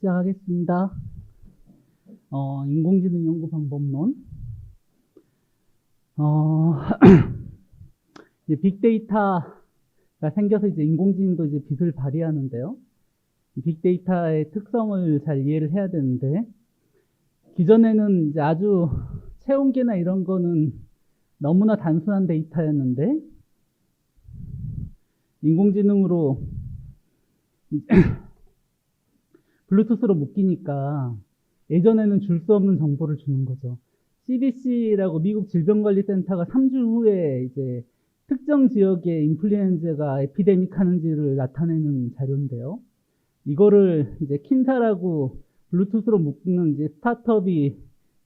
시작하겠습니다. 인공지능 연구 방법론. 이제 빅데이터가 생겨서 이제 인공지능도 이제 빛을 발휘하는데요. 빅데이터의 특성을 잘 이해를 해야 되는데, 기존에는 이제 아주 체온계나 이런 거는 너무나 단순한 데이터였는데, 인공지능으로 블루투스로 묶이니까 예전에는 줄 수 없는 정보를 주는 거죠. CDC라고 미국 질병관리센터가 3주 후에 이제 특정 지역에 인플루엔자가 에피데믹 하는지를 나타내는 자료인데요. 이거를 이제 킨사라고 블루투스로 묶는 이제 스타트업이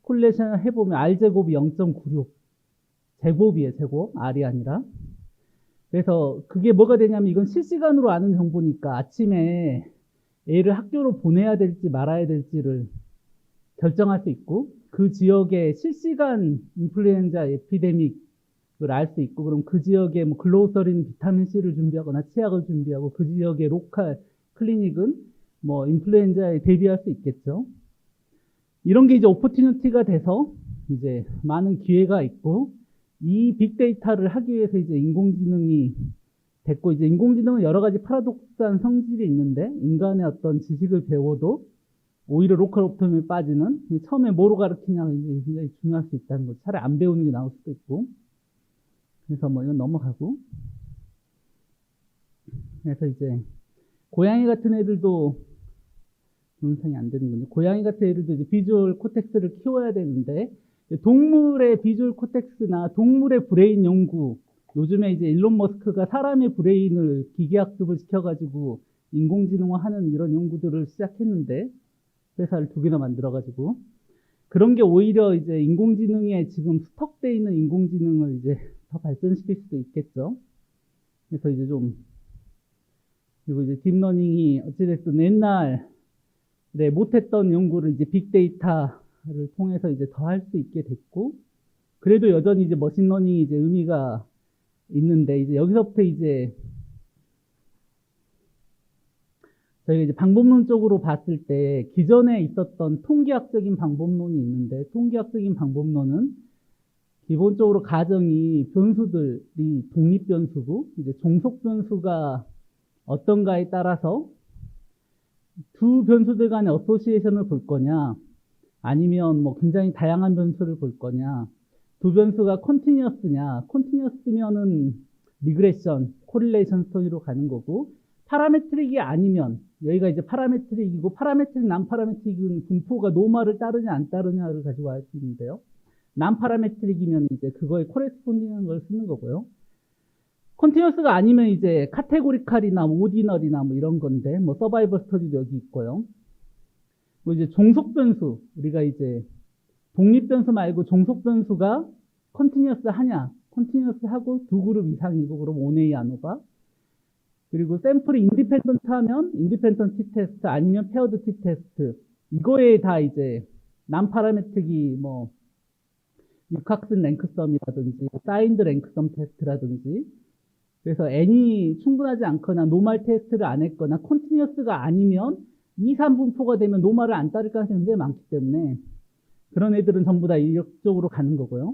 콜레이션 해보면 R제곱이 0.96. 제곱이에요, 제곱. R이 아니라. 그래서 그게 뭐가 되냐면 이건 실시간으로 아는 정보니까 아침에 애를 학교로 보내야 될지 말아야 될지를 결정할 수 있고, 그 지역의 실시간 인플루엔자 에피데믹을 알 수 있고, 그럼 그 지역에 뭐 글로서린 비타민C를 준비하거나 치약을 준비하고, 그 지역의 로컬 클리닉은 뭐 인플루엔자에 대비할 수 있겠죠. 이런 게 이제 오퍼튜니티가 돼서 이제 많은 기회가 있고, 이 빅데이터를 하기 위해서 이제 인공지능이 됐고, 이제 인공지능은 여러 가지 파라독스한 성질이 있는데, 인간의 어떤 지식을 배워도 오히려 로컬 옵티멈에 빠지는, 처음에 뭐로 가르치냐가 이제 굉장히 중요할 수 있다는 거죠. 차라리 안 배우는 게 나올 수도 있고. 그래서 뭐 이건 넘어가고. 그래서 이제 고양이 같은 애들도 분석이 안 되는군요. 고양이 같은 애들도 이제 비주얼 코텍스를 키워야 되는데, 동물의 비주얼 코텍스나 동물의 브레인 연구, 요즘에 이제 일론 머스크가 사람의 브레인을 기계학습을 시켜가지고 인공지능화하는 이런 연구들을 시작했는데, 회사를 2개나 만들어가지고, 그런 게 오히려 이제 인공지능에 지금 스톡돼 있는 인공지능을 이제 더 발전시킬 수도 있겠죠. 그래서 이제 좀, 그리고 이제 딥러닝이 어찌됐든 옛날에 못했던 연구를 이제 빅데이터를 통해서 이제 더 할 수 있게 됐고, 그래도 여전히 이제 머신러닝이 이제 의미가 있는데, 이제 여기서부터 이제 저희가 이제 방법론적으로 봤을 때 기존에 있었던 통계학적인 방법론이 있는데, 통계학적인 방법론은 기본적으로 가정이 변수들이 독립변수고, 이제 종속변수가 어떤가에 따라서 두 변수들 간의 어소시에이션을 볼 거냐, 아니면 뭐 굉장히 다양한 변수를 볼 거냐, 두 변수가 컨티뉴어스냐, 컨티뉴어스면은 리그레션, 코릴레이션 스터디로 가는 거고, 파라메트릭이 아니면, 여기가 이제 파라메트릭이고, 파라메트릭, 난파라메트릭은 분포가 노멀을 따르냐 안 따르냐를 가지고 알 수 있는데요. 난파라메트릭이면 이제 그거에 코레스폰딩한 걸 쓰는 거고요. 컨티뉴어스가 아니면 이제 카테고리칼이나 오디널이나 뭐 이런 건데, 뭐 서바이벌 스터디도 여기 있고요. 뭐 이제 종속변수, 우리가 이제 독립변수 말고 종속변수가 컨티뉴어스 하냐, 컨티뉴어스 하고 두 그룹 이상이고, 그럼 오네이 아노바. 그리고 샘플이 인디펜던트 하면 인디펜던트 t-테스트 아니면 페어드 t-테스트. 이거에 다 이제 난파라메틱이 뭐 유칵슨 랭크썸이라든지 사인드 랭크썸 테스트라든지. 그래서 n이 충분하지 않거나 노멀 테스트를 안 했거나 컨티뉴어스가 아니면 2, 3분포가 되면 노멀을 안 따를 가능성이 굉장히 많기 때문에 그런 애들은 전부 다 이쪽으로 가는 거고요.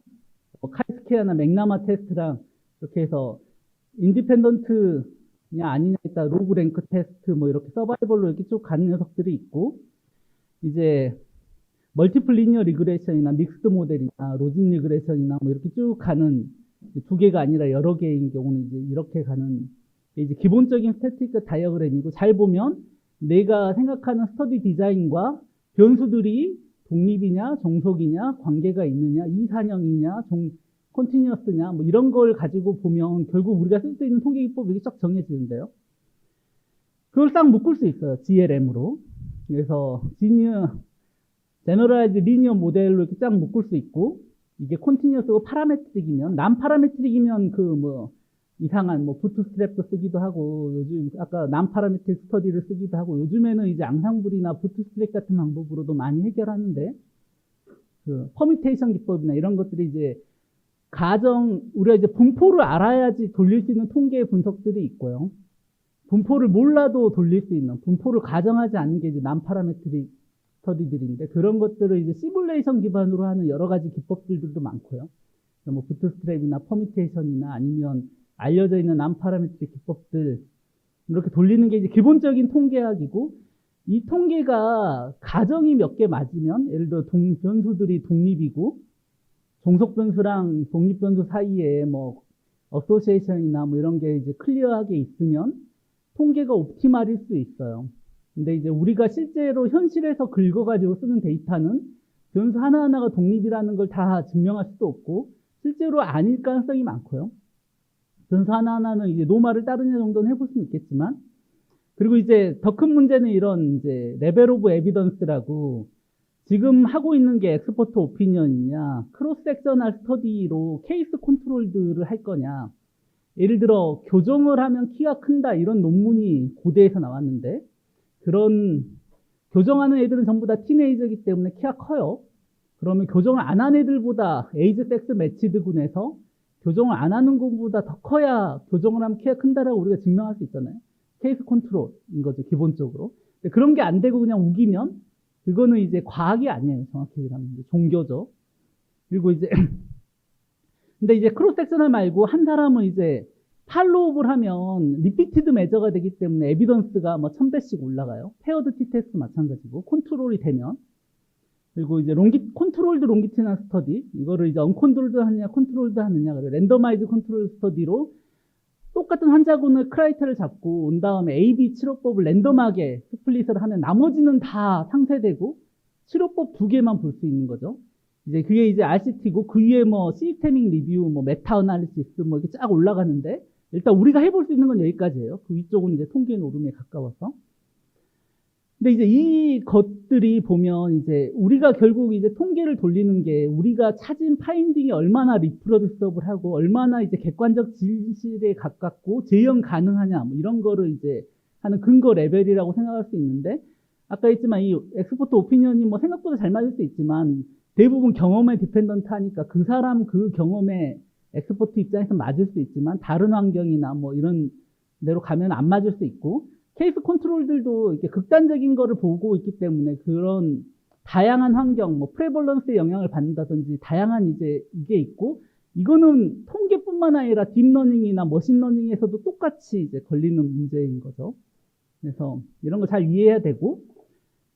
카이스케아나 맥나마 테스트랑 이렇게 해서 인디펜던트 아니냐에 따라 로그 랭크 테스트 뭐 이렇게 서바이벌로 이렇게 쭉 가는 녀석들이 있고, 이제 멀티플 리니어 리그레션이나 믹스드 모델이나 로진 리그레션이나 뭐 이렇게 쭉 가는 2개가 아니라 여러 개인 경우는 이제 이렇게 가는 이제 기본적인 스태티스틱 다이어그램이고, 잘 보면 내가 생각하는 스터디 디자인과 변수들이 독립이냐 종속이냐 관계가 있느냐 이산형이냐 컨티뉴어스냐 뭐 이런 걸 가지고 보면 결국 우리가 쓸 수 있는 통계 기법이 이렇게 쫙 정해지는데요. 그걸 싹 묶을 수 있어요, GLM으로. 그래서 제너럴라이즈 리니어 모델로 이렇게 쫙 묶을 수 있고, 이게 컨티뉴어스고 파라메트릭이면, 난파라메트릭이면 그 뭐 이상한 뭐 부트스트랩도 쓰기도 하고, 요즘 아까 난파라메트릭 스터디를 쓰기도 하고, 요즘에는 이제 앙상블이나 부트스트랩 같은 방법으로도 많이 해결하는데, 그 퍼뮤테이션 기법이나 이런 것들이 이제 우리가 이제 분포를 알아야지 돌릴 수 있는 통계 분석들이 있고요. 분포를 몰라도 돌릴 수 있는, 분포를 가정하지 않는 게 이제 난파라메트릭 스터디들인데, 그런 것들을 이제 시뮬레이션 기반으로 하는 여러 가지 기법들도 많고요. 뭐 부트스트랩이나 퍼뮤테이션이나 아니면 알려져 있는 난파라메트릭 기법들 이렇게 돌리는 게 이제 기본적인 통계학이고, 이 통계가 가정이 몇 개 맞으면, 예를 들어 변수들이 독립이고 종속 변수랑 독립 변수 사이에 뭐 어소시에이션이나 뭐 이런 게 이제 클리어하게 있으면 통계가 옵티말일 수 있어요. 근데 이제 우리가 실제로 현실에서 긁어가지고 쓰는 데이터는 변수 하나하나가 독립이라는 걸 다 증명할 수도 없고, 실제로 아닐 가능성이 많고요. 변수 하나하나는 이제 노말을 따르냐 정도는 해볼 수는 있겠지만, 그리고 이제 더 큰 문제는 이런 이제 레벨 오브 에비던스라고, 지금 하고 있는 게 엑스퍼트 오피니언이냐, 크로스 섹셔널 스터디로 케이스 컨트롤들을 할 거냐. 예를 들어 교정을 하면 키가 큰다 이런 논문이 고대에서 나왔는데, 그런 교정하는 애들은 전부 다 티네이저이기 때문에 키가 커요. 그러면 교정을 안 한 애들보다 에이즈 섹스 매치드군에서 교정을 안 하는 것보다 더 커야 교정을 하면 키가 큰다라고 우리가 증명할 수 있잖아요. 케이스 컨트롤인 거죠, 기본적으로. 근데 그런 게 안 되고 그냥 우기면 그거는 이제 과학이 아니에요, 정확히 얘기하면. 종교죠. 그리고 이제 근데 이제 크로스 섹셔널 말고 한 사람은 이제 팔로우업을 하면 리피티드 메저가 되기 때문에 에비던스가 뭐 1000배씩 올라가요. 페어드 티 테스트 마찬가지고 컨트롤이 되면. 그리고 이제 컨트롤드 롱기티널 스터디, 이거를 이제 언컨트롤드 하느냐 컨트롤드 하느냐, 그리고 랜더마이즈 컨트롤 스터디로 똑같은 환자군을 크라이테를 잡고 온 다음에 A-B 치료법을 랜덤하게 스플릿을 하면 나머지는 다 상쇄되고 치료법 2개만 볼 수 있는 거죠. 이제 그게 이제 RCT고, 그 위에 뭐 시스테믹 리뷰, 뭐 메타 어널리시스 뭐 이렇게 쫙 올라가는데, 일단 우리가 해볼 수 있는 건 여기까지예요. 그 위쪽은 이제 통계 노름에 가까워서. 근데 이제 이 것들이 보면 이제 우리가 결국 이제 통계를 돌리는 게 우리가 찾은 파인딩이 얼마나 리프로듀서블하고 얼마나 이제 객관적 진실에 가깝고 재현 가능하냐 뭐 이런 거를 이제 하는 근거 레벨이라고 생각할 수 있는데, 아까 했지만 이 엑스퍼트 오피니언이 뭐 생각보다 잘 맞을 수 있지만 대부분 경험에 디펜던트 하니까 그 사람 그 경험에 엑스퍼트 입장에서 맞을 수 있지만 다른 환경이나 뭐 이런 데로 가면 안 맞을 수 있고, 케이스 컨트롤들도 이렇게 극단적인 거를 보고 있기 때문에 그런 다양한 환경, 뭐 프레벌런스의 영향을 받는다든지 다양한 이제 이게 있고, 이거는 통계뿐만 아니라 딥러닝이나 머신러닝에서도 똑같이 이제 걸리는 문제인 거죠. 그래서 이런 거 잘 이해해야 되고,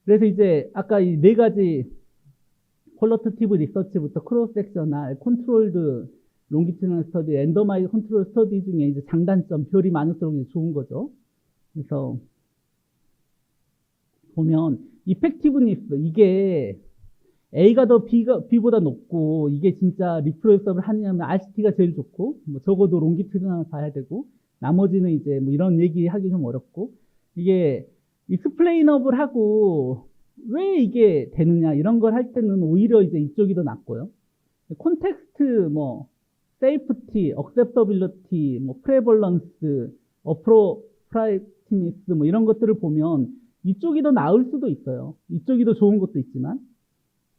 그래서 이제 아까 이 4가지 퀄러티티브 리서치부터 크로스 섹셔널, 컨트롤드 롱기튜디널 스터디, 랜더마이즈 컨트롤 스터디 중에 이제 장단점, 별이 많을수록 이제 좋은 거죠. 그래서 보면 이펙티브니스, 이게 A가 더 B보다 높고 이게 진짜 리프로듀서블 하느냐면 RCT가 제일 좋고, 뭐 적어도 롱기튜디널 봐야 되고, 나머지는 이제 뭐 이런 얘기 하기 좀 어렵고, 이게 익스플레이너블 하고 왜 이게 되느냐 이런 걸 할 때는 오히려 이제 이쪽이 더 낫고요. 콘텍스트, 뭐 세이프티, 억셉터빌리티, 뭐 프레벌런스, 어프로프라이티니스 뭐 이런 것들을 보면 이쪽이 더 나을 수도 있어요. 이쪽이 더 좋은 것도 있지만,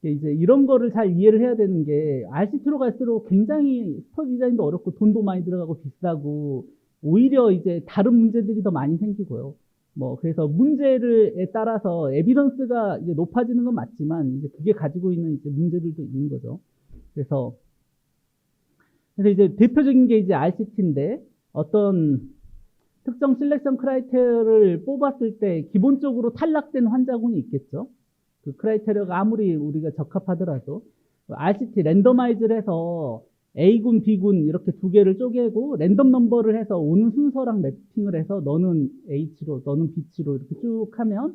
이제 이런 거를 잘 이해를 해야 되는 게, RCT로 갈수록 굉장히 스터디 디자인도 어렵고 돈도 많이 들어가고 비싸고 오히려 이제 다른 문제들이 더 많이 생기고요. 뭐 그래서 문제에 따라서 에비던스가 이제 높아지는 건 맞지만 이제 그게 가지고 있는 이제 문제들도 있는 거죠. 그래서 이제 대표적인 게 이제 RCT인데, 어떤 특정 실렉션 크라이테리아를 뽑았을 때 기본적으로 탈락된 환자군이 있겠죠. 그 크라이테리아가 아무리 우리가 적합하더라도 RCT 랜더마이즈를 해서 A군, B군 이렇게 2개를 쪼개고 랜덤 넘버를 해서 오는 순서랑 매핑을 해서 너는 H로, 너는 B치로 이렇게 쭉 하면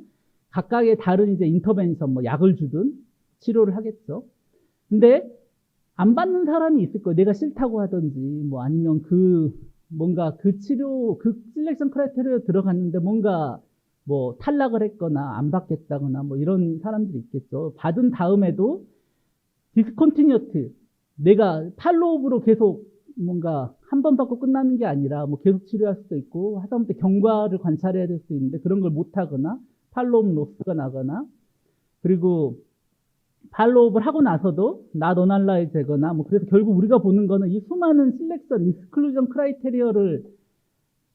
각각의 다른 이제 인터벤션, 뭐 약을 주든 치료를 하겠죠. 근데 안 받는 사람이 있을 거예요. 내가 싫다고 하든지, 뭐 아니면 뭔가 그 치료, 그 실렉션 크라이테리아 들어갔는데 뭔가 뭐 탈락을 했거나 안 받겠다거나 뭐 이런 사람들이 있겠죠. 받은 다음에도 디스컨티뉴티, 내가 팔로우업으로 계속 뭔가 한 번 받고 끝나는 게 아니라 뭐 계속 치료할 수도 있고, 하다못해 경과를 관찰해야 될 수도 있는데 그런 걸 못 하거나 팔로우업 로스가 나거나, 그리고 팔로우업을 하고 나서도 나 어널라이즈 되거나, 뭐 그래서 결국 우리가 보는 거는 이 수많은 실렉션, 익스클루전 크라이테리어를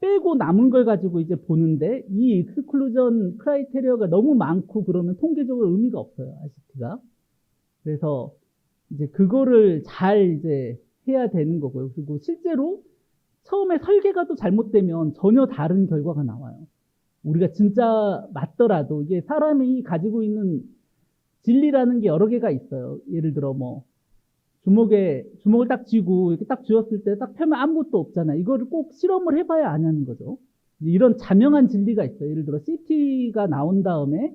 빼고 남은 걸 가지고 이제 보는데 이 익스클루전 크라이테리어가 너무 많고 그러면 통계적으로 의미가 없어요, RCT가. 그래서 이제 그거를 잘 이제 해야 되는 거고요. 그리고 실제로 처음에 설계가 또 잘못되면 전혀 다른 결과가 나와요. 우리가 진짜 맞더라도 이게 사람이 가지고 있는 진리라는 게 여러 개가 있어요. 예를 들어 뭐 주먹을 딱 쥐고 이렇게 딱 쥐었을 때 딱 펴면 아무것도 없잖아요. 이거를 꼭 실험을 해봐야 아냐는 거죠. 이런 자명한 진리가 있어요. 예를 들어 CT가 나온 다음에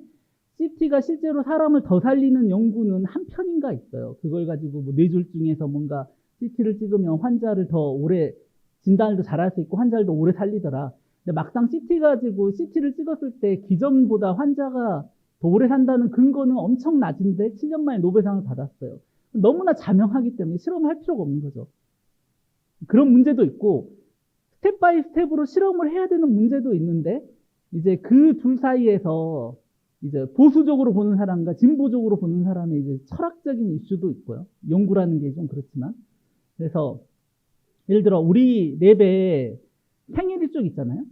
CT가 실제로 사람을 더 살리는 연구는 한 편인가 있어요. 그걸 가지고 뭐 뇌졸 중에서 뭔가 CT를 찍으면 환자를 더 오래 진단을 더 잘할 수 있고 환자를 더 오래 살리더라. 근데 막상 CT 가지고 CT를 찍었을 때 기존보다 환자가 더 오래 산다는 근거는 엄청 낮은데 7년 만에 노벨상을 받았어요. 너무나 자명하기 때문에 실험을 할 필요가 없는 거죠. 그런 문제도 있고 스텝 바이 스텝으로 실험을 해야 되는 문제도 있는데 이제 그 둘 사이에서 이제 보수적으로 보는 사람과 진보적으로 보는 사람의 이제 철학적인 이슈도 있고요. 연구라는 게 좀 그렇지만. 그래서 예를 들어 우리 랩에 생일이 쭉 있잖아요.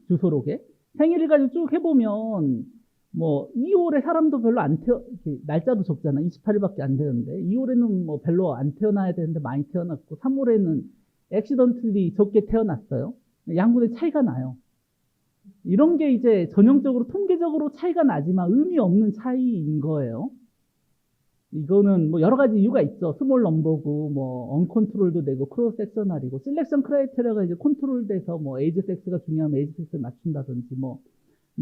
주소록에. 생일을 가지고 쭉 해보면 뭐 2월에 사람도 별로 안 날짜도 적잖아. 28일밖에 안 되는데 2월에는 뭐 별로 안 태어나야 되는데 많이 태어났고 3월에는 액시던틀리 적게 태어났어요. 양군의 차이가 나요. 이런 게 이제 전형적으로 통계적으로 차이가 나지만 의미 없는 차이인 거예요. 이거는 뭐 여러 가지 이유가 있죠. 스몰 넘버고 뭐 언컨트롤도 되고 크로스 섹셔널이고 실렉션 크라이테리아가 이제 컨트롤돼서 뭐 에이지 섹스가 중요하면 에이지 섹스를 맞춘다든지 뭐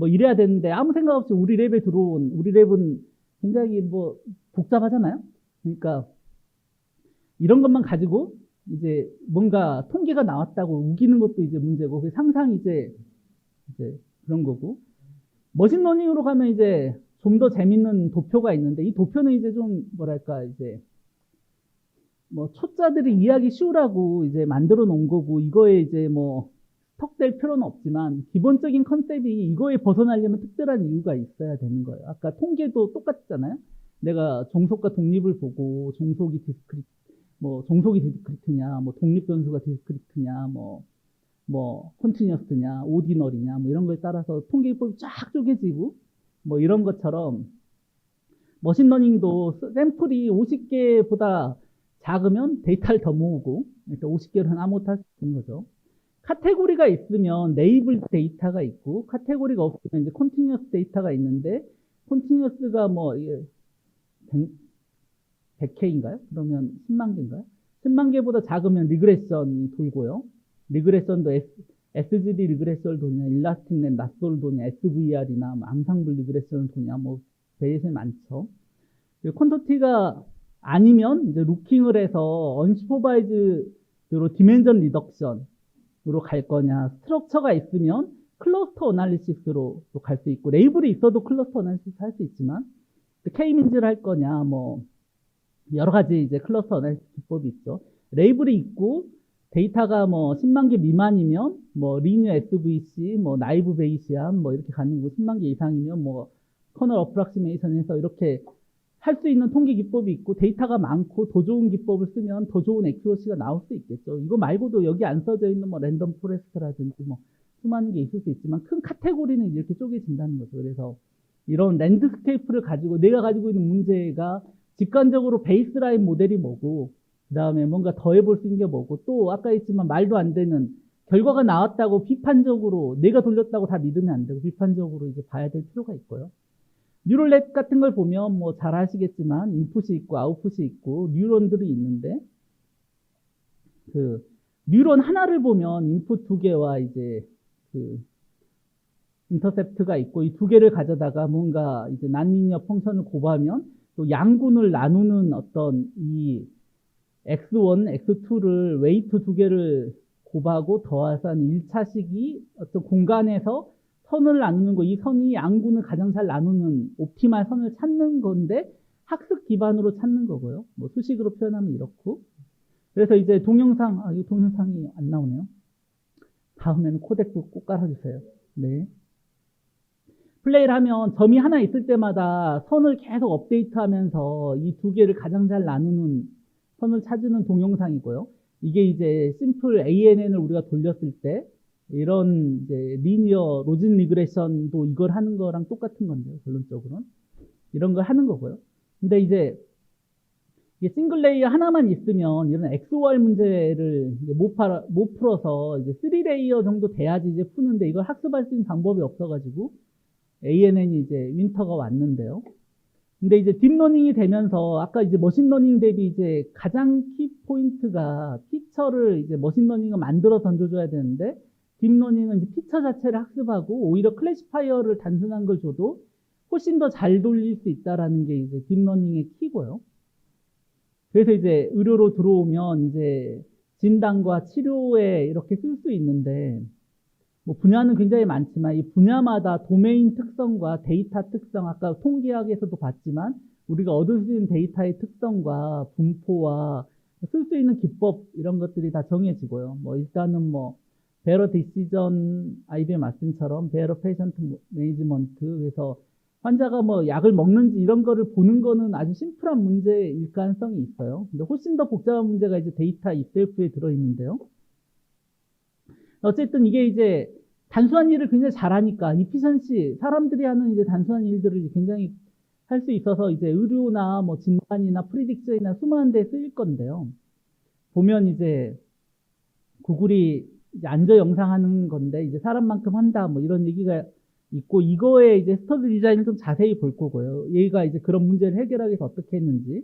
이래야 되는데 아무 생각 없이 우리 랩에 들어온 우리 랩은 굉장히 뭐 복잡하잖아요. 그러니까 이런 것만 가지고 이제 뭔가 통계가 나왔다고 우기는 것도 이제 문제고 그 상상 이제 그런 거고 머신러닝으로 가면 이제 좀 더 재밌는 도표가 있는데 이 도표는 이제 좀 뭐랄까 이제 뭐 초짜들이 이해하기 쉬우라고 이제 만들어 놓은 거고 이거에 이제 뭐 턱될 필요는 없지만 기본적인 컨셉이 이거에 벗어나려면 특별한 이유가 있어야 되는 거예요. 아까 통계도 똑같잖아요. 내가 종속과 독립을 보고 종속이 디스크리트냐, 뭐 독립 변수가 디스크리트냐, 뭐 컨티뉴어스냐, 오디널이냐, 뭐 이런 거에 따라서 통계 기법이 쫙 쪼개지고 뭐 이런 것처럼 머신러닝도 샘플이 50개보다 작으면 데이터를 더 모으고 그러니까 50개로는 아무것도 할 수 없는 거죠. 카테고리가 있으면 네이블 데이터가 있고 카테고리가 없으면 이제 컨티뉴어스 데이터가 있는데 컨티뉴어스가 뭐 100K인가요? 그러면 10만 개인가요? 10만 개보다 작으면 리그레션이 돌고요. 리그레션도 SGD 리그레션을 도냐, 일라스틱 넷 낫솔 도냐, SVR이나 뭐 앙상블 리그레션을 도냐, 뭐 베이스에 많죠. 퀀터티가 아니면 이제 루킹을 해서 언슈퍼바이즈로 디멘전 리덕션으로 갈 거냐, 스트럭처가 있으면 클러스터 어널리시스로 갈 수 있고, 레이블이 있어도 클러스터 어널리시스 할 수 있지만, K-민즈를 할 거냐, 뭐 여러 가지 이제 클러스터 어널리시스 기법이 있죠. 레이블이 있고 데이터가 뭐 10만 개 미만이면 뭐 리니어 SVC, 뭐 나이브 베이시안 뭐 이렇게 가는 거고 10만 개 이상이면 뭐 커널 어프락시메이션에서 이렇게 할 수 있는 통계 기법이 있고 데이터가 많고 더 좋은 기법을 쓰면 더 좋은 액큐러시가 나올 수 있겠죠. 이거 말고도 여기 안 써져 있는 뭐 랜덤 포레스트라든지 뭐 수많은 게 있을 수 있지만 큰 카테고리는 이렇게 쪼개진다는 거죠. 그래서 이런 랜드스케이프를 가지고 내가 가지고 있는 문제가 직관적으로 베이스라인 모델이 뭐고 그 다음에 뭔가 더 해볼 수 있는 게 뭐고 또 아까 했지만 말도 안 되는 결과가 나왔다고 비판적으로 내가 돌렸다고 다 믿으면 안 되고 비판적으로 이제 봐야 될 필요가 있고요. 뉴럴넷 같은 걸 보면 뭐 잘 아시겠지만 인풋이 있고 아웃풋이 있고 뉴런들이 있는데 그 뉴런 하나를 보면 인풋 두 개와 이제 그 인터셉트가 있고 이 두 개를 가져다가 뭔가 이제 난리니어 펑션을 곱하면 또 양군을 나누는 어떤 이 x1, x2를 웨이트 두 개를 곱하고 더해서 한 1차식이 어떤 공간에서 선을 나누는 거, 이 선이 양군을 가장 잘 나누는 옵티말 선을 찾는 건데 학습 기반으로 찾는 거고요. 뭐 수식으로 표현하면 이렇고. 그래서 이제 동영상, 이 동영상이 안 나오네요. 다음에는 코덱도 꼭 깔아주세요. 네. 플레이를 하면 점이 하나 있을 때마다 선을 계속 업데이트하면서 이 두 개를 가장 잘 나누는 선을 찾는 동영상이고요. 이게 이제 심플 ANN을 우리가 돌렸을 때 이런 이제 리니어 로진 리그레션도 이걸 하는 거랑 똑같은 건데요. 결론적으로는 이런 걸 하는 거고요. 근데 이제 이게 싱글 레이어 하나만 있으면 이런 XOR 문제를 이제 못 풀어서 이제 3레이어 정도 돼야지 이제 푸는데 이걸 학습할 수 있는 방법이 없어가지고 ANN이 이제 윈터가 왔는데요. 근데 이제 딥러닝이 되면서 아까 이제 머신러닝 대비 이제 가장 키 포인트가 피처를 이제 머신러닝을 만들어 던져줘야 되는데 딥러닝은 이제 피처 자체를 학습하고 오히려 클래시파이어를 단순한 걸 줘도 훨씬 더 잘 돌릴 수 있다라는 게 이제 딥러닝의 키고요. 그래서 이제 의료로 들어오면 이제 진단과 치료에 이렇게 쓸 수 있는데 뭐 분야는 굉장히 많지만 이 분야마다 도메인 특성과 데이터 특성, 아까 통계학에서도 봤지만 우리가 얻을 수 있는 데이터의 특성과 분포와 쓸 수 있는 기법 이런 것들이 다 정해지고요. 뭐 일단은 뭐 베러 디시전 IBM 말씀처럼 베러 페이션트 매니지먼트 그래서 환자가 뭐 약을 먹는지 이런 거를 보는 거는 아주 심플한 문제일 가능성이 있어요. 근데 훨씬 더 복잡한 문제가 이제 데이터 itself에 들어있는데요. 어쨌든 이게 이제 단순한 일을 굉장히 잘하니까 이피션시 사람들이 하는 이제 단순한 일들을 굉장히 할 수 있어서 이제 의료나 뭐 진단이나 프리딕션이나 수많은 데 쓰일 건데요. 보면 이제 구글이 이제 앉아 영상 하는 건데 이제 사람만큼 한다 뭐 이런 얘기가 있고 이거에 이제 스터디 디자인을 좀 자세히 볼 거고요. 얘가 이제 그런 문제를 해결하기 위해서 어떻게 했는지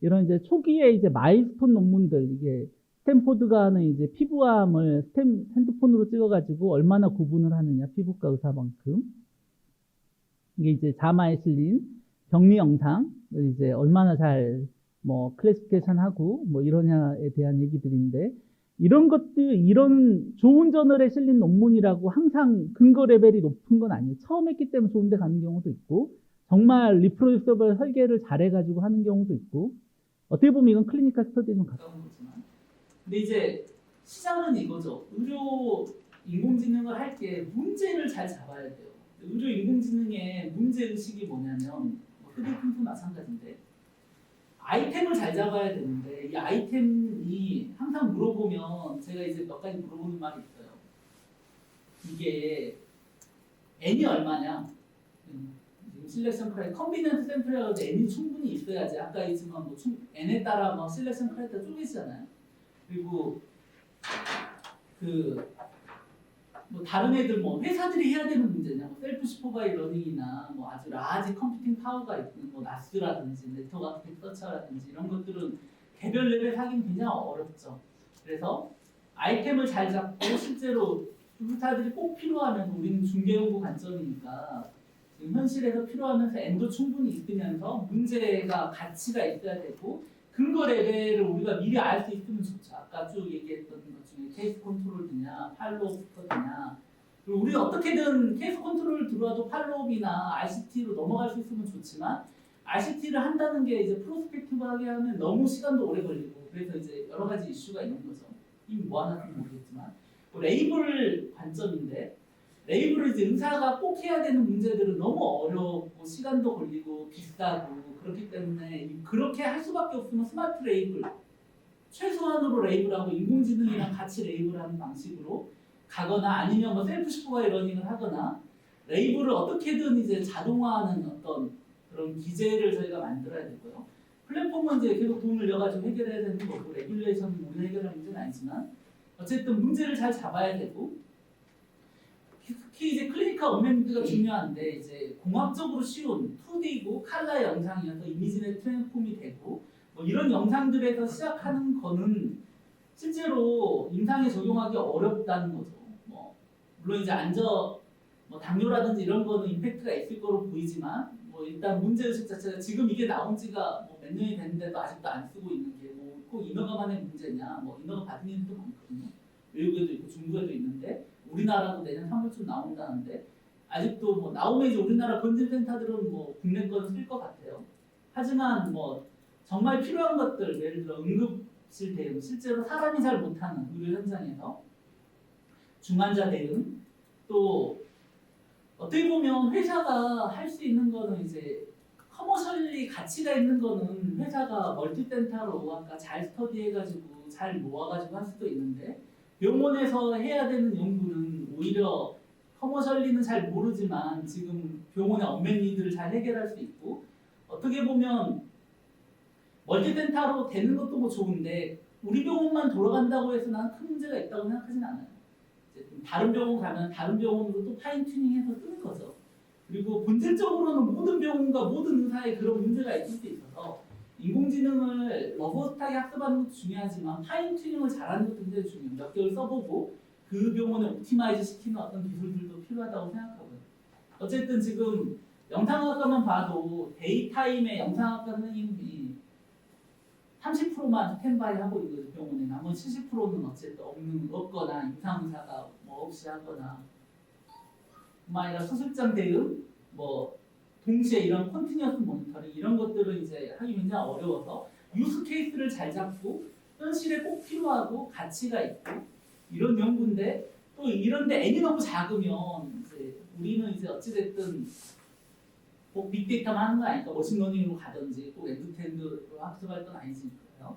이런 이제 초기에 이제 마일스톤 논문들 이게 스탠포드가 하는 이제 피부암을 핸드폰으로 찍어가지고 얼마나 구분을 하느냐 피부과 의사만큼 이게 이제 자마에 실린 격리 영상을 이제 얼마나 잘 뭐 클래시피케이션 하고 뭐 이러냐에 대한 얘기들인데 이런 것들 이런 좋은 저널에 실린 논문이라고 항상 근거 레벨이 높은 건 아니에요. 처음 했기 때문에 좋은 데 가는 경우도 있고 정말 리프로듀서블 설계를 잘해가지고 하는 경우도 있고 어떻게 보면 이건 클리니컬 스터디에 좀 가까운 거지만 근데 이제 시장은 이거죠. 의료 인공지능을 할 때 문제를 잘 잡아야 돼요. 의료 인공지능의 문제의식이 뭐냐면 휴대폰도 마찬가지인데 아이템을 잘 잡아야 되는데 이 아이템이 항상 물어보면 제가 이제 몇 가지 물어보는 말이 있어요. 이게 n이 얼마냐? 실렉션 크라이터, 컨비넌트 샘플이라고 해서 n이 충분히 있어야지. 아까 있지만 뭐 n에 따라 뭐 실렉션 크라이터 쪼개지잖아요. 그리고 뭐 다른 애들 뭐 회사들이 해야 되는 문제냐, 뭐 셀프 슈퍼바이 러닝이나 뭐 아주 라지 컴퓨팅 파워가 있는 뭐 나스라든지 네트워크 아키텍 서처라든지 이런 것들은 개별 레벨 하기는 굉장히 어렵죠. 그래서 아이템을 잘 잡고 실제로 회사들이 꼭 필요하면 우리는 중개연구 관점이니까 지금 현실에서 필요하면서 N도 충분히 있으면서 문제가 가치가 있어야 되고 근거 레벨을 우리가 미리 알 수 있으면 좋죠. 아까 쭉 얘기했던 것 중에 케이스 컨트롤이냐, 팔로우 스터디냐. 그리고 우리 어떻게든 케이스 컨트롤 들어와도 팔로우이나 RCT로 넘어갈 수 있으면 좋지만 RCT를 한다는 게 이제 프로스펙티브하게 하면 너무 시간도 오래 걸리고 그래서 이제 여러 가지 이슈가 있는 거죠. 이미 뭐 하나는 모르겠지만 레이블 관점인데 레이블을 이제 의사가 꼭 해야 되는 문제들은 너무 어렵고 시간도 걸리고 비싸고 그렇기 때문에 그렇게 할 수밖에 없으면 스마트 레이블 최소한으로 레이블하고 인공지능이랑 같이 레이블하는 방식으로 가거나 아니면 뭐 셀프 슈퍼바이 러닝을 하거나 레이블을 어떻게든 이제 자동화하는 어떤 그런 기제를 저희가 만들어야 되고요. 플랫폼은 이제 계속 돈을 내가지고 해결해야 되는 거고 레귤레이션은 우리 해결할 문제는 아니지만 어쨌든 문제를 잘 잡아야 되고 특히 이제 클리니컬 어메인트가 중요한데 이제 공학적으로 쉬운 2D고 칼라 영상이어서 이미지넷 트랜스폼이 되고 뭐 이런 영상들에서 시작하는 거는 실제로 임상에 적용하기 어렵다는 거죠. 뭐 물론 이제 뭐 당뇨라든지 이런 거는 임팩트가 있을 거로 보이지만 뭐 일단 문제의식 자체가 지금 이게 나온 지가 뭐 몇 년이 됐는데도 아직도 안 쓰고 있는 게 뭐 꼭 인허가만의 문제냐 뭐 인허가 받은 일도 많거든요. 외국에도 있고 중국에도 있는데 우리나라도 내년 3월쯤 나온다는데 아직도 뭐 나오면 이제 우리나라 건진센터들은 뭐 국내 거는 쓸 것 같아요. 하지만 뭐 정말 필요한 것들 예를 들어 응급실 대응 실제로 사람이 잘 못하는 의료 현장에서 중환자 대응 또 어떻게 보면 회사가 할 수 있는 거는 이제 커머셜리 가치가 있는 거는 회사가 멀티센터로 아까 잘 스터디해가지고 잘 모아가지고 할 수도 있는데 병원에서 해야 되는 연구는 오히려 커머셜리는 잘 모르지만 지금 병원의 언맨 니드를 잘 해결할 수 있고 어떻게 보면 멀티센터로 되는 것도 뭐 좋은데 우리 병원만 돌아간다고 해서 난 큰 문제가 있다고 생각하진 않아요. 이제 다른 병원 가면 다른 병원으로 또 파인 튜닝해서 쓰는 거죠. 그리고 본질적으로는 모든 병원과 모든 의사에 그런 문제가 있을 수 있어서 인공지능을 러버스타게 학습하는 것도 중요하지만 파인 튜닝을 잘하는 것도 굉장히 중요해요. 몇 개월 써보고 그 병원에 옵티마이즈 시키는 어떤 기술들도 필요하다고 생각하고요. 어쨌든 지금 영상학과만 봐도 데이타임에 영상학과 선생님이 30%만 스탠바이 하고 있거든요, 병원에. 나머지 70%는 어쨌든 없거나 임상의사가 뭐 없이 하거나 아니라 수술장 대응, 뭐 동시에 이런 컨티뉴어스 모니터링 이런 것들을 이제 하기 굉장히 어려워서 유스 케이스를 잘 잡고 현실에 꼭 필요하고 가치가 있고 이런 연구인데 또 이런데 N이 너무 작으면 이제 우리는 이제 어찌됐든 꼭 빅데이터만 하는 거 아니까 머신러닝으로 가든지 꼭 엔드투엔드로 학습할 건 아니니까요.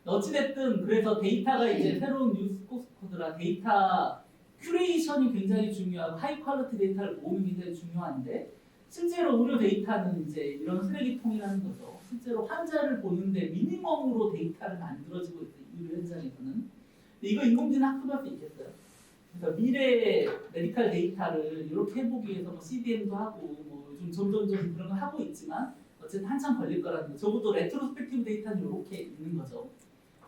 어찌됐든 그래서 데이터가 이제 새로운 뉴스 코드라 데이터 큐레이션이 굉장히 중요하고 하이 퀄리티 데이터를 모으는 게 굉장히 중요한데 실제로 의료 데이터는 이제 이런 쓰레기통이라는 거죠. 실제로 환자를 보는데 미니멈으로 데이터를 만들어지고 있어요. 의료 현장에서는. 근데 이거 인공지능 학습할 수 있겠어요? 그래서 미래의 메디컬 데이터를 이렇게 해보기 위해서 뭐 CDM도 하고 뭐 요즘 점점 그런 걸 하고 있지만 어쨌든 한참 걸릴 거라는 거. 적어도 레트로스펙티브 데이터는 이렇게 있는 거죠.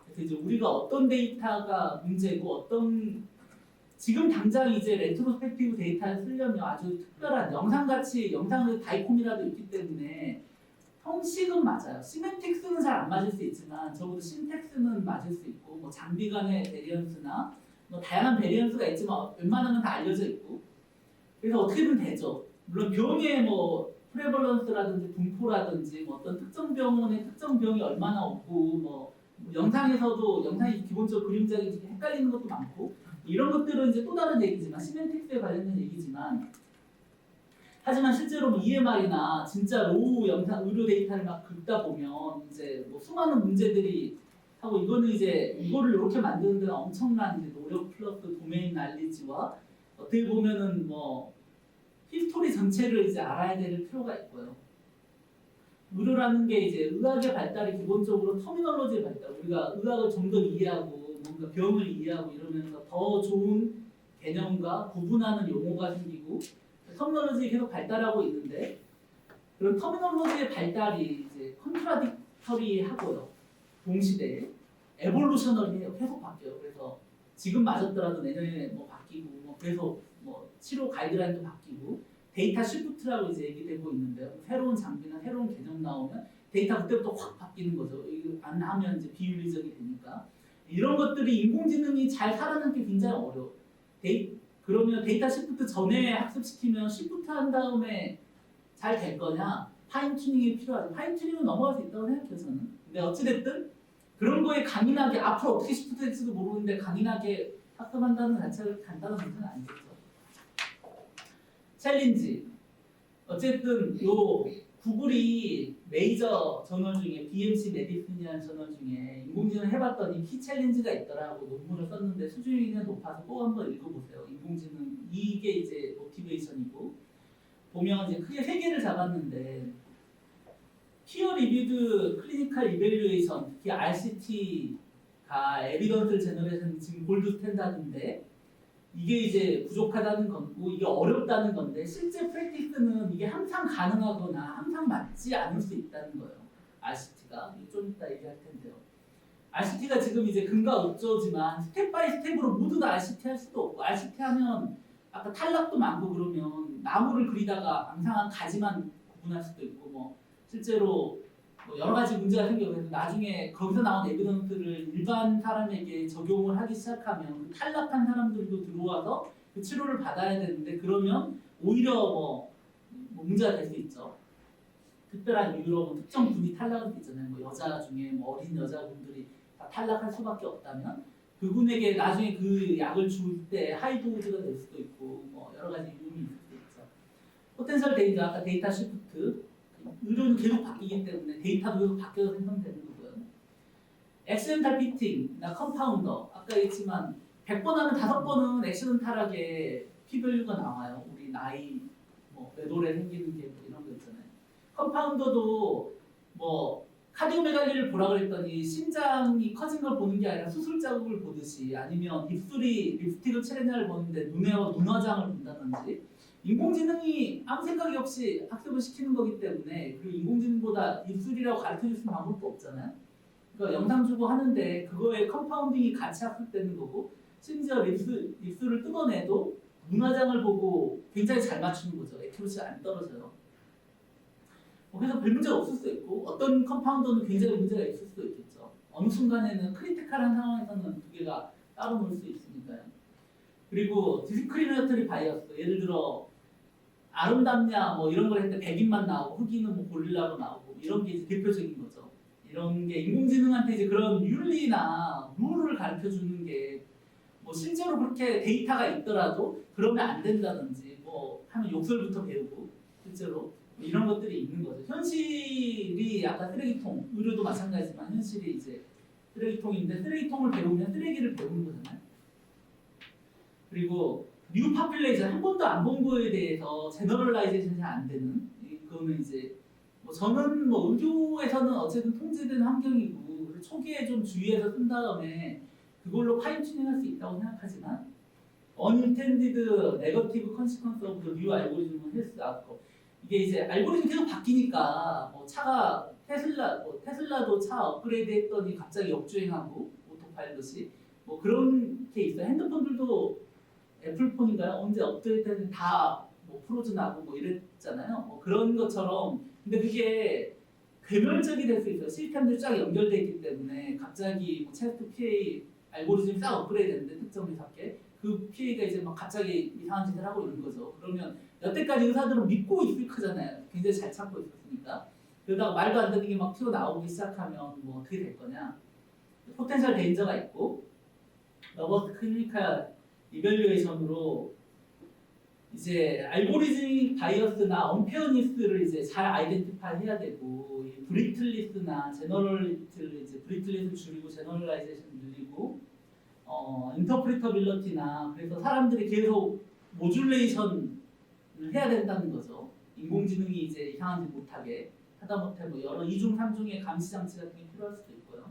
그래서 이제 우리가 어떤 데이터가 문제고 어떤 지금 당장 이제 레트로스펙티브 데이터를 쓰려면 아주 특별한 영상같이 영상의 다이콤이라도 있기 때문에 형식은 맞아요. 시멘틱스는 잘 안 맞을 수 있지만 적어도 신텍스는 맞을 수 있고 뭐 장비 간의 베리언스나 뭐 다양한 베리언스가 있지만 웬만하면 다 알려져 있고 그래서 어떻게든 되죠. 물론 병의 뭐 프레벌런스라든지 분포라든지 뭐 어떤 특정 병원의 특정 병이 얼마나 없고 뭐 영상에서도 영상이 기본적으로 그림자가 헷갈리는 것도 많고 이런 것들은 이제 또 다른 얘기지만 시멘틱스에 관련된 얘기지만 하지만 실제로 뭐 EMR이나 진짜 로우 영상 의료 데이터를 막 긁다 보면 이제 뭐 수많은 문제들이 하고 이거는 이제 이거를 이렇게 만드는 데는 엄청난 이제 노력 플러스 도메인 날리지와 어떻게 보면은 뭐 히스토리 전체를 이제 알아야 될 필요가 있고요. 의료라는 게 이제 의학의 발달이 기본적으로 터미널로지의 발달. 우리가 의학을 좀 더 이해하고 뭔가 병을 이해하고 이러면서 더 좋은 개념과 구분하는 용어가 생기고 터미널로지 계속 발달하고 있는데 그런 터미널로지의 발달이 이제 컨트라딕터리하고요. 동시대에 에볼루셔널이에요. 계속 바뀌어요. 그래서 지금 맞았더라도 내년에 뭐 바뀌고 뭐 계속 뭐 치료 가이드라인도 바뀌고 데이터 시프트라고 이제 얘기되고 있는데요. 새로운 장비나 새로운 개념 나오면 데이터 그때부터 확 바뀌는 거죠. 이거 안 하면 이제 비윤리적이 되니까 이런 것들이 인공지능이 잘 살아남기 굉장히 어려워. 그러면 데이터 시프트 전에 학습시키면 시프트 한 다음에 잘 될 거냐? 파인 튜닝이 필요하죠. 파인 튜닝은 넘어갈 수 있다고 생각해요, 저는. 근데 어찌됐든 그런 거에 강인하게 앞으로 어떻게 시프트 될지도 모르는데 강인하게 학습한다는 자체가 간단한 문제는 아니겠죠. 챌린지. 어쨌든 요 구글이 메이저 저널 중에 BMC 메디슨이라는 저널 중에 인공지능 해봤더니 키 챌린지가 있더라고 논문을 썼는데 수준이 그냥 높아서 꼭 한번 읽어보세요. 인공지능 이게 이제 모티베이션이고 보면 이제 크게 세 개를 잡았는데 피어 리뷰드 클리니컬 이밸류에이션 특히 RCT가 에비던스 제너레이션 지금 골드 스탠다드인데 이게 이제 부족하다는 거고 이게 어렵다는 건데 실제 프랙티스는 이게 항상 가능하거나 항상 맞지 않을 수 있다는 거예요. RCT가 좀 이따 얘기할 텐데요. RCT가 지금 이제 금과 옥조지만 스텝 바이 스텝으로 모두 다 RCT 할 수도 없고 RCT 하면 아까 탈락도 많고 그러면 나무를 그리다가 앙상한 가지만 구분할 수도 있고 뭐 실제로 뭐 여러 가지 문제가 생겨서 나중에 거기서 나온 에비던스를 일반 사람에게 적용을 하기 시작하면 탈락한 사람들도 들어와서 그 치료를 받아야 되는데 그러면 오히려 뭐 문제가 될 수 있죠. 특별한 이유로 뭐 특정 분이 탈락할 수 있잖아요. 뭐 여자 중에 뭐 어린 여자분들이 다 탈락할 수밖에 없다면 그분에게 나중에 그 약을 줄 때 하이도즈가 될 수도 있고 뭐 여러 가지 이유는 있을 수 있죠. 포텐셜 데인저 아까 데이터 시프트 의료는 계속 바뀌기 때문에 데이터도 계속 바뀌어서 생성되는 거고요. 액시덴탈 피팅, 나 컴파운더 아까 얘기했지만 100번 하면 5번은 액시던탈하게 P-밸류가 나와요. 우리 나이, 뭐 뇌돌에 생기는 게 뭐 이런 거 있잖아요. 컴파운더도 뭐 카디오메갈리를 보라 그랬더니 심장이 커진 걸 보는 게 아니라 수술 자국을 보듯이, 아니면 입술이 립스틱을 칠했냐를 보는데 눈화장을 본다든지, 인공지능이 아무 생각이 없이 학습을 시키는 거기 때문에, 그리고 인공지능보다 입술이라고 가르쳐줄 수 있는 방법도 없잖아요. 그러니까 영상 주고 하는데 그거에 컴파운딩이 같이 학습되는 거고, 심지어 입술을 뜯어내도 눈화장을 보고 굉장히 잘 맞추는 거죠. 애큐러시가 안 떨어져요. 그래서 별 문제가 없을 수도 있고, 어떤 컴파운더는 굉장히 문제가 있을 수도 있겠죠. 어느 순간에는 크리티컬한 상황에서는 두 개가 따로 놀 수 있으니까요. 그리고 디스크리미너터리 바이어스, 예를 들어 아름답냐 뭐 이런 걸 했는데 백인만 나오고 흑인은 뭐 고릴라로 나오고, 이런 게 이제 대표적인 거죠. 이런 게 인공지능한테 이제 그런 윤리나 룰을 가르쳐 주는 게, 뭐 실제로 그렇게 데이터가 있더라도 그러면 안 된다든지 뭐 하면 욕설부터 배우고, 실제로 이런 것들이 있는 거죠. 현실이 아까 쓰레기통, 의료도 마찬가지지만 현실이 이제 쓰레기통인데, 쓰레기통을 배우면 쓰레기를 배우는 거잖아요. 그리고 뉴 파퓰레이션, 한 번도 안 본 거에 대해서 제너럴라이제이션이 안 되는, 그거는 이제 뭐 저는 뭐 의료에서는 어쨌든 통제된 환경이고, 초기에 좀 주의해서 쓴 다음에 그걸로 파인 튜닝할 수 있다고 생각하지만, unintended negative consequence of the new algorithm 헬스 아웃컴, 이게 이제 알고리즘이 계속 바뀌니까, 뭐 차가 테슬라도 차 업그레이드 했더니 갑자기 역주행하고 오토파일럿이 뭐 그런 게 있어요. 핸드폰들도 애플폰인가요? 언제 업데이트 했는데 다뭐 프로즈나고 뭐 이랬잖아요. 뭐 그런 것처럼. 근데 그게 괴멸적이 될 수 있어요. 시스템들이 쫙 연결돼 있기 때문에 갑자기 뭐 챗 PA 알고리즘이 싹 업그레이드 됐는데 특정 회사께 그 PA가 이제 막 갑자기 이상한 짓을 하고 있는 거죠. 그러면 여태까지 의사들은 믿고 있을 거잖아요. 굉장히 잘 찾고 있었으니까. 그러다가 말도 안 되는 게 막 튀어나오기 시작하면 뭐 어떻게 될 거냐. 포텐셜 데인저가 있고, 로버트 클리니컬 이밸류에이션으로 이제 알고리즘 바이어스나 언페어니스를 이제 잘 아이덴티파이 해야 되고, 브리틀리스나 제너럴리티를 이제 브리틀리스를 줄이고 제너럴라이제이션 늘리고, 인터프리터빌리티나, 그래서 사람들이 계속 모듈레이션을 해야 된다는 거죠. 인공지능이 이제 이상한 짓 못하게, 하다못해 뭐 여러 이중 삼중의 감시 장치 같은 게 필요할 수도 있고요.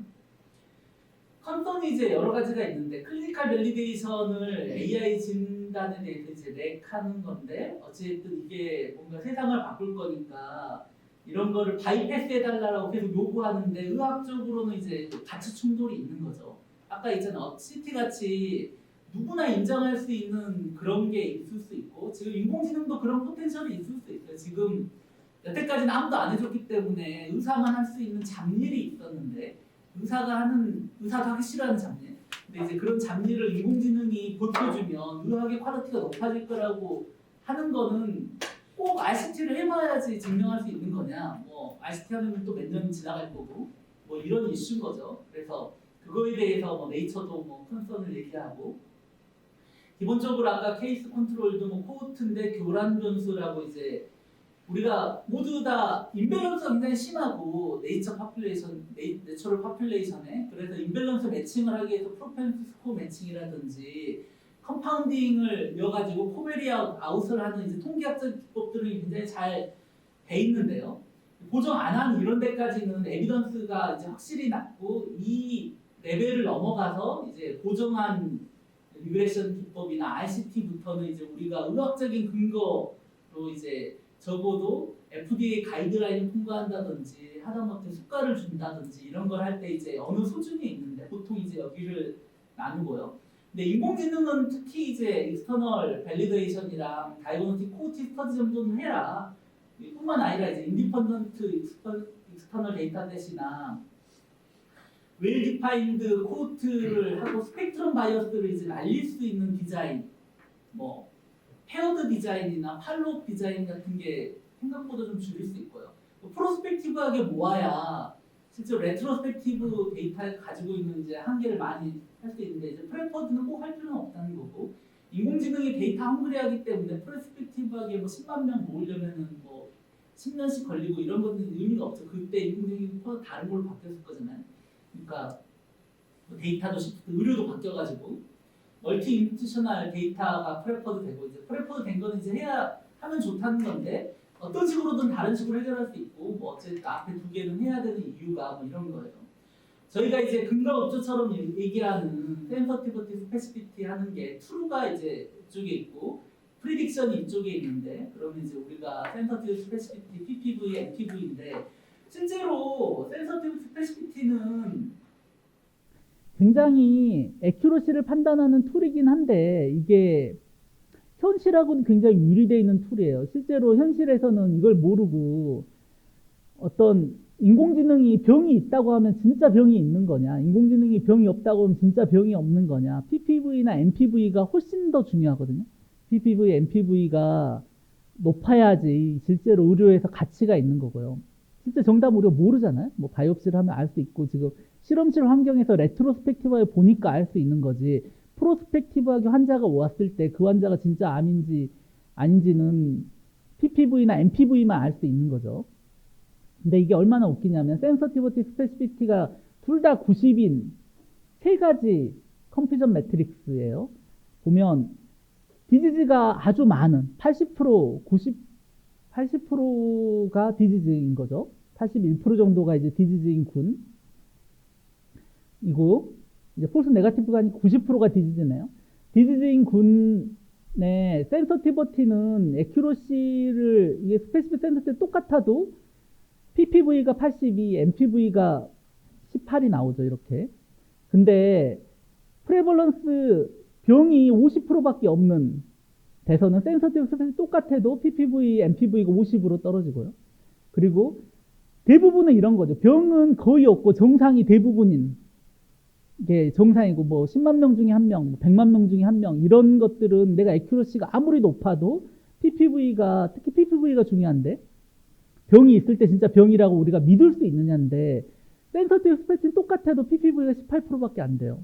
컨선이 이제 여러 가지가 있는데, 클리니컬 밸리데이션을 AI 진단에 대해서 이제 렉하는 건데, 어쨌든 이게 뭔가 세상을 바꿀 거니까 이런 거를 바이패스 해달라고 계속 요구하는데, 의학적으로는 이제 가치 충돌이 있는 거죠. 아까 있잖아, CT 같이 누구나 인정할 수 있는 그런 게 있을 수 있고, 지금 인공지능도 그런 포텐셜이 있을 수 있어요. 지금 여태까지는 아무도 안 해줬기 때문에 의사만 할 수 있는 잡일이 있었는데, 의사도 하기 싫어하는 잡일. 근데 이제 그런 잡일을 인공지능이 보태주면 의학의 퀄리티가 높아질 거라고 하는 거는, 꼭 RCT를 해봐야지 증명할 수 있는 거냐. 뭐 RCT 하면 또 몇 년 지나갈 거고, 뭐 이런 이슈인 거죠. 그래서 그거에 대해서 뭐 네이처도 뭐 컨선을 얘기하고, 기본적으로 아까 케이스 컨트롤도 뭐 코호트인데 교란 변수라고, 이제 우리가 모두 다 임밸런스가 굉장히 심하고, 내처럴 파퓰레이션에, 그래서 임밸런스 매칭을 하기 위해서 프로펜스 스코어 매칭이라든지 컴파운딩을 이어가지고 코베리아 아웃을 하는 이제 통계학적 기법들이 굉장히 잘 돼 있는데요. 고정 안 하는 이런 데까지는 에비던스가 이제 확실히 낮고, 이 레벨을 넘어가서 이제 고정한 리그레션 기법이나 RCT부터는 이제 우리가 의학적인 근거로 이제 적어도 FDA 가이드라인을 통과한다든지 하다못해 수가를 준다든지 이런 걸 할 때 이제 어느 수준이 있는데, 보통 이제 여기를 나누고요. 근데 인공지능은 특히 이제 익스터널 밸리데이션이랑 다이그노스틱 코티 스터디 정도는 해라. 뿐만 아니라 이제 인디펀던트 익스터널 데이터셋이나 웰 디파인드 코트를 하고 스펙트럼 바이어스를 이제 날릴 수 있는 디자인, 뭐 페어드 디자인이나 팔로우 디자인 같은 게 생각보다 좀 줄일 수 있고요. 프로스펙티브하게 모아야 실제로 레트로스펙티브 데이터를 가지고 있는 이제 한계를 많이 할 수 있는데, 이제 프레퍼드는 꼭 할 필요는 없다는 거고, 인공지능이 데이터 헝그리하기 때문에 프로스펙티브하게 뭐 10만 명 모으려면은 뭐 10년씩 걸리고 이런 것들은 의미가 없죠. 그때 인공지능이 다른 걸로 바뀌었을 거잖아요. 그러니까 뭐 데이터도 의료도 바뀌어가지고, 멀티 인스티튜셔널 데이터가 프레퍼드 되고 이제 프레퍼드 된 거는 이제 해야 하면 좋다는 건데 어떤 식으로든 다른 식으로 해결할 수 있고 뭐 어쨌든 앞에 두 개는 해야 되는 이유가 뭐 이런 거예요. 저희가 이제 근거 업조처럼 얘기하는 센서티비티, 스페시피티 하는 게 true가 이제 이쪽에 있고 프리딕션이 이쪽에 있는데 그러면 이제 우리가 센서티브 스페시피티, PPV, MPV인데 실제로 센서티브 스페시피티는 굉장히 애큐러시를 판단하는 툴이긴 한데 이게 현실하고는 굉장히 유리되어 있는 툴이에요. 실제로 현실에서는 이걸 모르고 어떤 인공지능이 병이 있다고 하면 진짜 병이 있는 거냐, 인공지능이 병이 없다고 하면 진짜 병이 없는 거냐, PPV나 MPV가 훨씬 더 중요하거든요. PPV, MPV가 높아야지 실제로 의료에서 가치가 있는 거고요. 실제 정답 우리가 모르잖아요. 뭐 바이옵시를 하면 알 수 있고 지금 실험실 환경에서 레트로스펙티브하게 보니까 알 수 있는 거지. 프로스펙티브하게 환자가 왔을 때 그 환자가 진짜 암인지 아닌지는 PPV나 MPV만 알 수 있는 거죠. 근데 이게 얼마나 웃기냐면 센서티비티, 스페시피티가 둘 다 90인 세 가지 컴퓨전 매트릭스예요. 보면 디지즈가 아주 많은 80%, 80%가 디지즈인 거죠. 81% 정도가 이제 디지즈인 군이고 이제 폴스 네거티브가 아니고 90%가 디지즈네요. 디지즈인 군의 센서티비티는 애큐러시를 이게 스페시픽 센서티 똑같아도 PPV가 82, MPV가 18이 나오죠. 이렇게. 근데 프레벌런스 병이 50%밖에 없는 데서는 센서티브 스페시픽 똑같아도 PPV, MPV가 50으로 떨어지고요. 그리고 대부분은 이런 거죠. 병은 거의 없고 정상이 대부분인 게 정상이고 뭐 10만 명 중에 1명, 100만 명 중에 1명 이런 것들은 내가 애큐러시가 아무리 높아도 PPV가 특히 PPV가 중요한데 병이 있을 때 진짜 병이라고 우리가 믿을 수 있느냐인데 센서티브 스페시는 똑같아도 PPV가 18%밖에 안 돼요.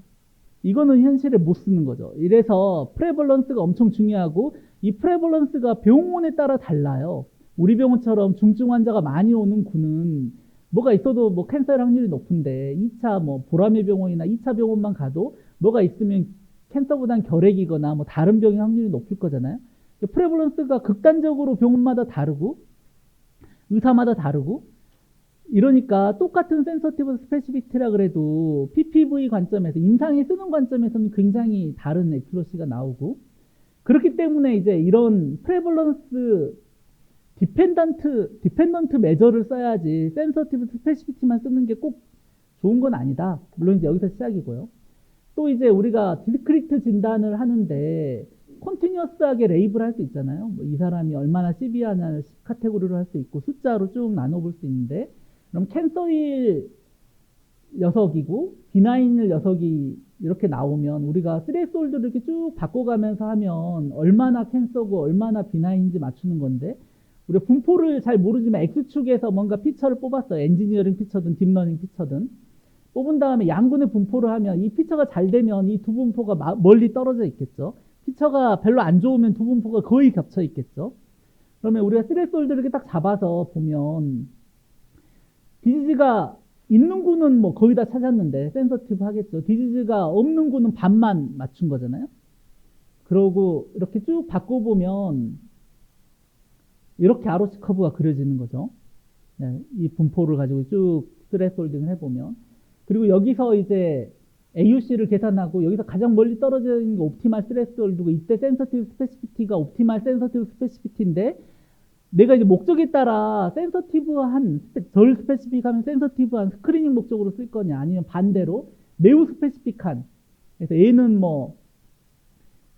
이거는 현실에 못 쓰는 거죠. 이래서 프레벌런스가 엄청 중요하고 이 프레벌런스가 병원에 따라 달라요. 우리 병원처럼 중증 환자가 많이 오는 군은 뭐가 있어도 뭐 캔서일 확률이 높은데 2차 뭐 보라매 병원이나 2차 병원만 가도 뭐가 있으면 캔서보단 결핵이거나 뭐 다른 병의 확률이 높을 거잖아요. 프레벌런스가 극단적으로 병원마다 다르고 의사마다 다르고 이러니까 똑같은 센서티브 스페시피티라 그래도 PPV 관점에서 임상에 쓰는 관점에서는 굉장히 다른 애큐러시가 나오고 그렇기 때문에 이제 이런 프레벌런스 디펜던트 메저를 써야지 센서티브 스페시피티만 쓰는 게 꼭 좋은 건 아니다. 물론 이제 여기서 시작이고요. 또 이제 우리가 디스크리트 진단을 하는데 컨티뉴어스하게 레이블 할 수 있잖아요. 뭐 이 사람이 얼마나 시비하냐를 카테고리로 할 수 있고 숫자로 쭉 나눠볼 수 있는데 그럼 캔서일 녀석이고 비나인일 녀석이 이렇게 나오면 우리가 스레스홀드를 이렇게 쭉 바꿔가면서 하면 얼마나 캔서고 얼마나 비나인인지 맞추는 건데 우리가 분포를 잘 모르지만 X축에서 뭔가 피처를 뽑았어요. 엔지니어링 피처든 딥러닝 피처든 뽑은 다음에 양분의 분포를 하면 이 피처가 잘 되면 이 두 분포가 멀리 떨어져 있겠죠. 피처가 별로 안 좋으면 두 분포가 거의 겹쳐 있겠죠. 그러면 우리가 스레스홀드를 이렇게 딱 잡아서 보면 디지즈가 있는 구는 뭐 거의 다 찾았는데 센서티브 하겠죠. 디지즈가 없는 구는 반만 맞춘 거잖아요. 그러고 이렇게 쭉 바꿔보면 이렇게 ROC 커브가 그려지는 거죠. 네, 이 분포를 가지고 쭉 스레스홀딩을 해보면 그리고 여기서 이제 AUC를 계산하고 여기서 가장 멀리 떨어져 있는 게 옵티말 스레스홀드고 이때 센서티브 스페시피티가 옵티말 센서티브 스페시피티인데 내가 이제 목적에 따라 센서티브한 덜 스페시픽하면 센서티브한 스크리닝 목적으로 쓸 거냐 아니면 반대로 매우 스페시픽한 그래서 얘는 뭐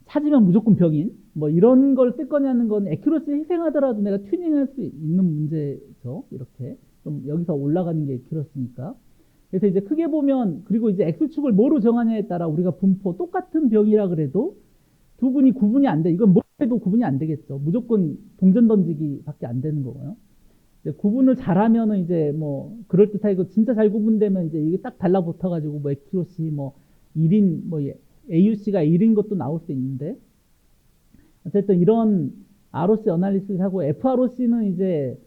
찾으면 무조건 병인 뭐 이런 걸 쓸 거냐는 건 애큐러시 희생하더라도 내가 튜닝할 수 있는 문제죠. 이렇게 좀 여기서 올라가는 게 애큐러시니까. 그래서 이제 크게 보면 그리고 이제 X축을 뭐로 정하냐에 따라 우리가 분포 똑같은 병이라 그래도 두 군이 구분이 안 돼. 이건 뭐 해도 구분이 안 되겠죠. 무조건 동전 던지기밖에 안 되는 거고요. 이제 구분을 잘하면은 이제 뭐 그럴 듯하고 진짜 잘 구분되면 이제 이게 딱 달라붙어가지고 뭐 애큐러시 뭐 1인 뭐 AUC가 1인 것도 나올 수 있는데 어쨌든 이런 ROC 어널리시스 하고 FROC는 이제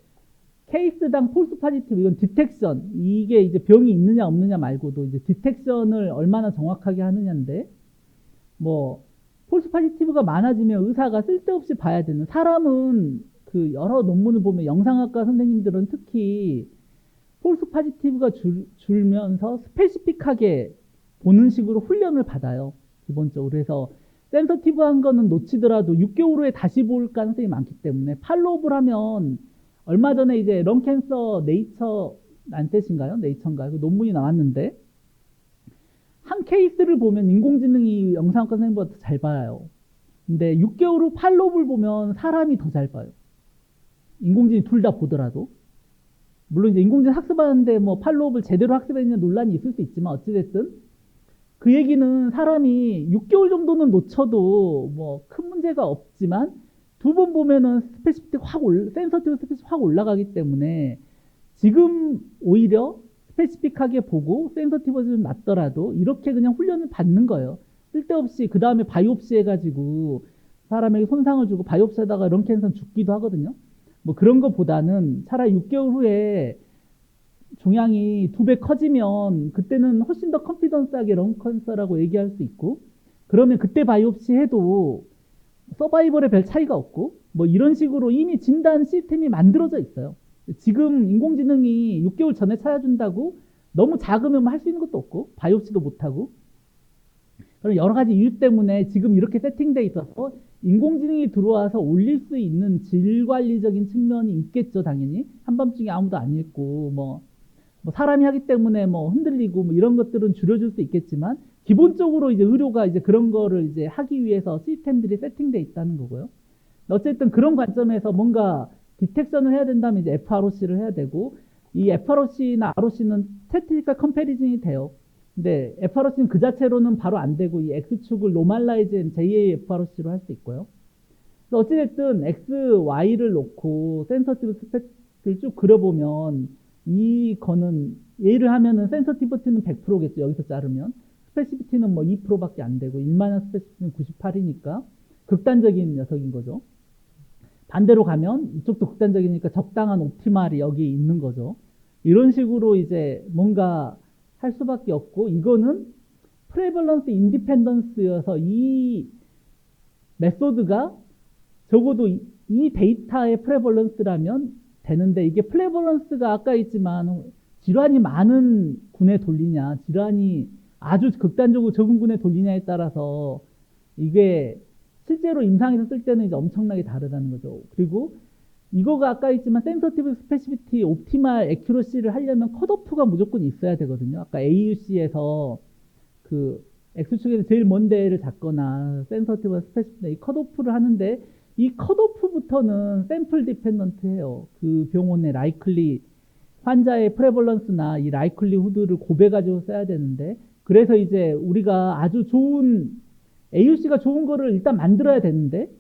케이스당 폴스 파지티브 이건 디텍션 이게 이제 병이 있느냐 없느냐 말고도 이제 디텍션을 얼마나 정확하게 하느냐인데 뭐 폴스 파지티브가 많아지면 의사가 쓸데없이 봐야 되는, 사람은 그 여러 논문을 보면 영상학과 선생님들은 특히 폴스 파지티브가 줄면서 스페시픽하게 보는 식으로 훈련을 받아요. 기본적으로. 그래서 센서티브한 거는 놓치더라도 6개월 후에 다시 볼 가능성이 많기 때문에 팔로우업을 하면, 얼마 전에 이제 런캔서 네이처 란셋인가요? 네이처인가요? 그 논문이 나왔는데, 한 케이스를 보면 인공지능이 영상학과 선생님보다 더 잘 봐요. 근데 6개월 후 팔로우업을 보면 사람이 더 잘 봐요. 인공지능이 둘 다 보더라도. 물론 이제 인공지능 학습하는데 뭐 팔로우업을 제대로 학습했느냐 논란이 있을 수 있지만, 어찌됐든 그 얘기는 사람이 6개월 정도는 놓쳐도 뭐 큰 문제가 없지만, 두 번 보면은 스페시피티 센서티브 스페시피티 확 올라가기 때문에, 지금 오히려 스페시픽하게 보고 센서티브가 좀 낮더라도 이렇게 그냥 훈련을 받는 거예요. 쓸데없이 그 다음에 바이옵시 해가지고 사람에게 손상을 주고 바이옵시하다가 런캔서는 죽기도 하거든요. 뭐 그런 것보다는 차라리 6개월 후에 종양이 2배 커지면 그때는 훨씬 더 컨피던스하게 런캔서라고 얘기할 수 있고, 그러면 그때 바이옵시 해도 서바이벌에 별 차이가 없고, 뭐 이런 식으로 이미 진단 시스템이 만들어져 있어요. 지금 인공지능이 6개월 전에 찾아준다고 너무 작으면 할 수 있는 것도 없고, 바이옵시도 못하고, 그런 여러 가지 이유 때문에 지금 이렇게 세팅돼 있어서 인공지능이 들어와서 올릴 수 있는 질관리적인 측면이 있겠죠. 당연히 한밤중에 아무도 안 읽고 뭐 사람이 하기 때문에 뭐 흔들리고 뭐 이런 것들은 줄여줄 수 있겠지만, 기본적으로 이제 의료가 이제 그런 거를 이제 하기 위해서 시스템들이 세팅돼 있다는 거고요. 어쨌든 그런 관점에서 뭔가 디텍션을 해야 된다면 이제 FROC를 해야 되고, 이 FROC나 ROC는 스태티스티컬 컴패리즌이 돼요. 근데 FROC는 그 자체로는 바로 안 되고, 이 X축을 노멀라이즈한 JAFROC로 할 수 있고요. 그래서 어찌됐든 X, Y를 놓고 센서티브 스펙을 쭉 그려보면, 이거는 예를 하면은 센서티비티는 100%겠죠. 여기서 자르면. 스페시피티는 뭐 2%밖에 안 되고, 1만원 스페시피티는 98이니까 극단적인 녀석인 거죠. 반대로 가면 이쪽도 극단적이니까 적당한 옵티말이 여기 있는 거죠. 이런 식으로 이제 뭔가 할 수밖에 없고, 이거는 프레벌런스 인디펜던스여서 이 메소드가 적어도 이 데이터의 프레벌런스라면 되는데, 이게 프레벌런스가 아까 있지만 질환이 많은 군에 돌리냐, 질환이 아주 극단적으로 적은 군에 돌리냐에 따라서 이게 실제로 임상에서 쓸 때는 이제 엄청나게 다르다는 거죠. 그리고 이거가 아까 있지만 센서티브 스페시피티 옵티말 애큐러시를 하려면 컷오프가 무조건 있어야 되거든요. 아까 AUC에서 그 X축에서 제일 먼 데를 잡거나 센서티브 스페시피티 이 컷오프를 하는데, 이 컷오프부터는 샘플 디펜던트해요. 그 병원의 라이클리 환자의 프레벌런스나 이 라이클리후드를 곱해가지고 써야 되는데, 그래서 이제 우리가 아주 좋은 AUC가 좋은 거를 일단 만들어야 되는데,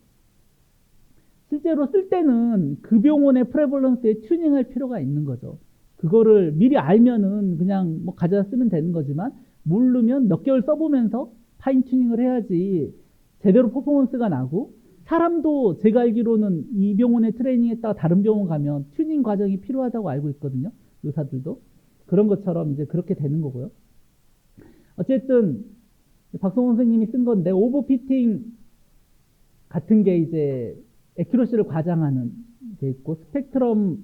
실제로 쓸 때는 그 병원의 프레벌런스에 튜닝할 필요가 있는 거죠. 그거를 미리 알면은 그냥 뭐 가져다 쓰면 되는 거지만, 모르면 몇 개월 써보면서 파인 튜닝을 해야지 제대로 퍼포먼스가 나고, 사람도 제가 알기로는 이 병원의 트레이닝했다가 다른 병원 가면 튜닝 과정이 필요하다고 알고 있거든요. 의사들도. 그런 것처럼 이제 그렇게 되는 거고요. 어쨌든 박성호 선생님이 쓴 건데, 오버피팅 같은 게 이제 애큐러시를 과장하는 게 있고, 스펙트럼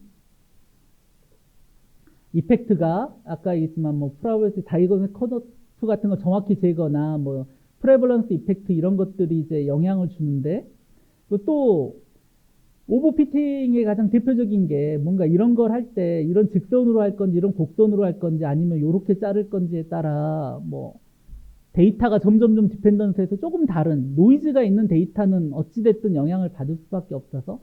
이펙트가 아까 얘기했지만 뭐 프라이버시 다이거널 컷오프 같은 거 정확히 재거나 뭐 프레벌런스 이펙트 이런 것들이 이제 영향을 주는데, 또 오버피팅의 가장 대표적인 게 뭔가 이런 걸 할 때 이런 직선으로 할 건지 이런 곡선으로 할 건지 아니면 이렇게 자를 건지에 따라 뭐 데이터가 점점 디펜던스해서 조금 다른 노이즈가 있는 데이터는 어찌됐든 영향을 받을 수밖에 없어서,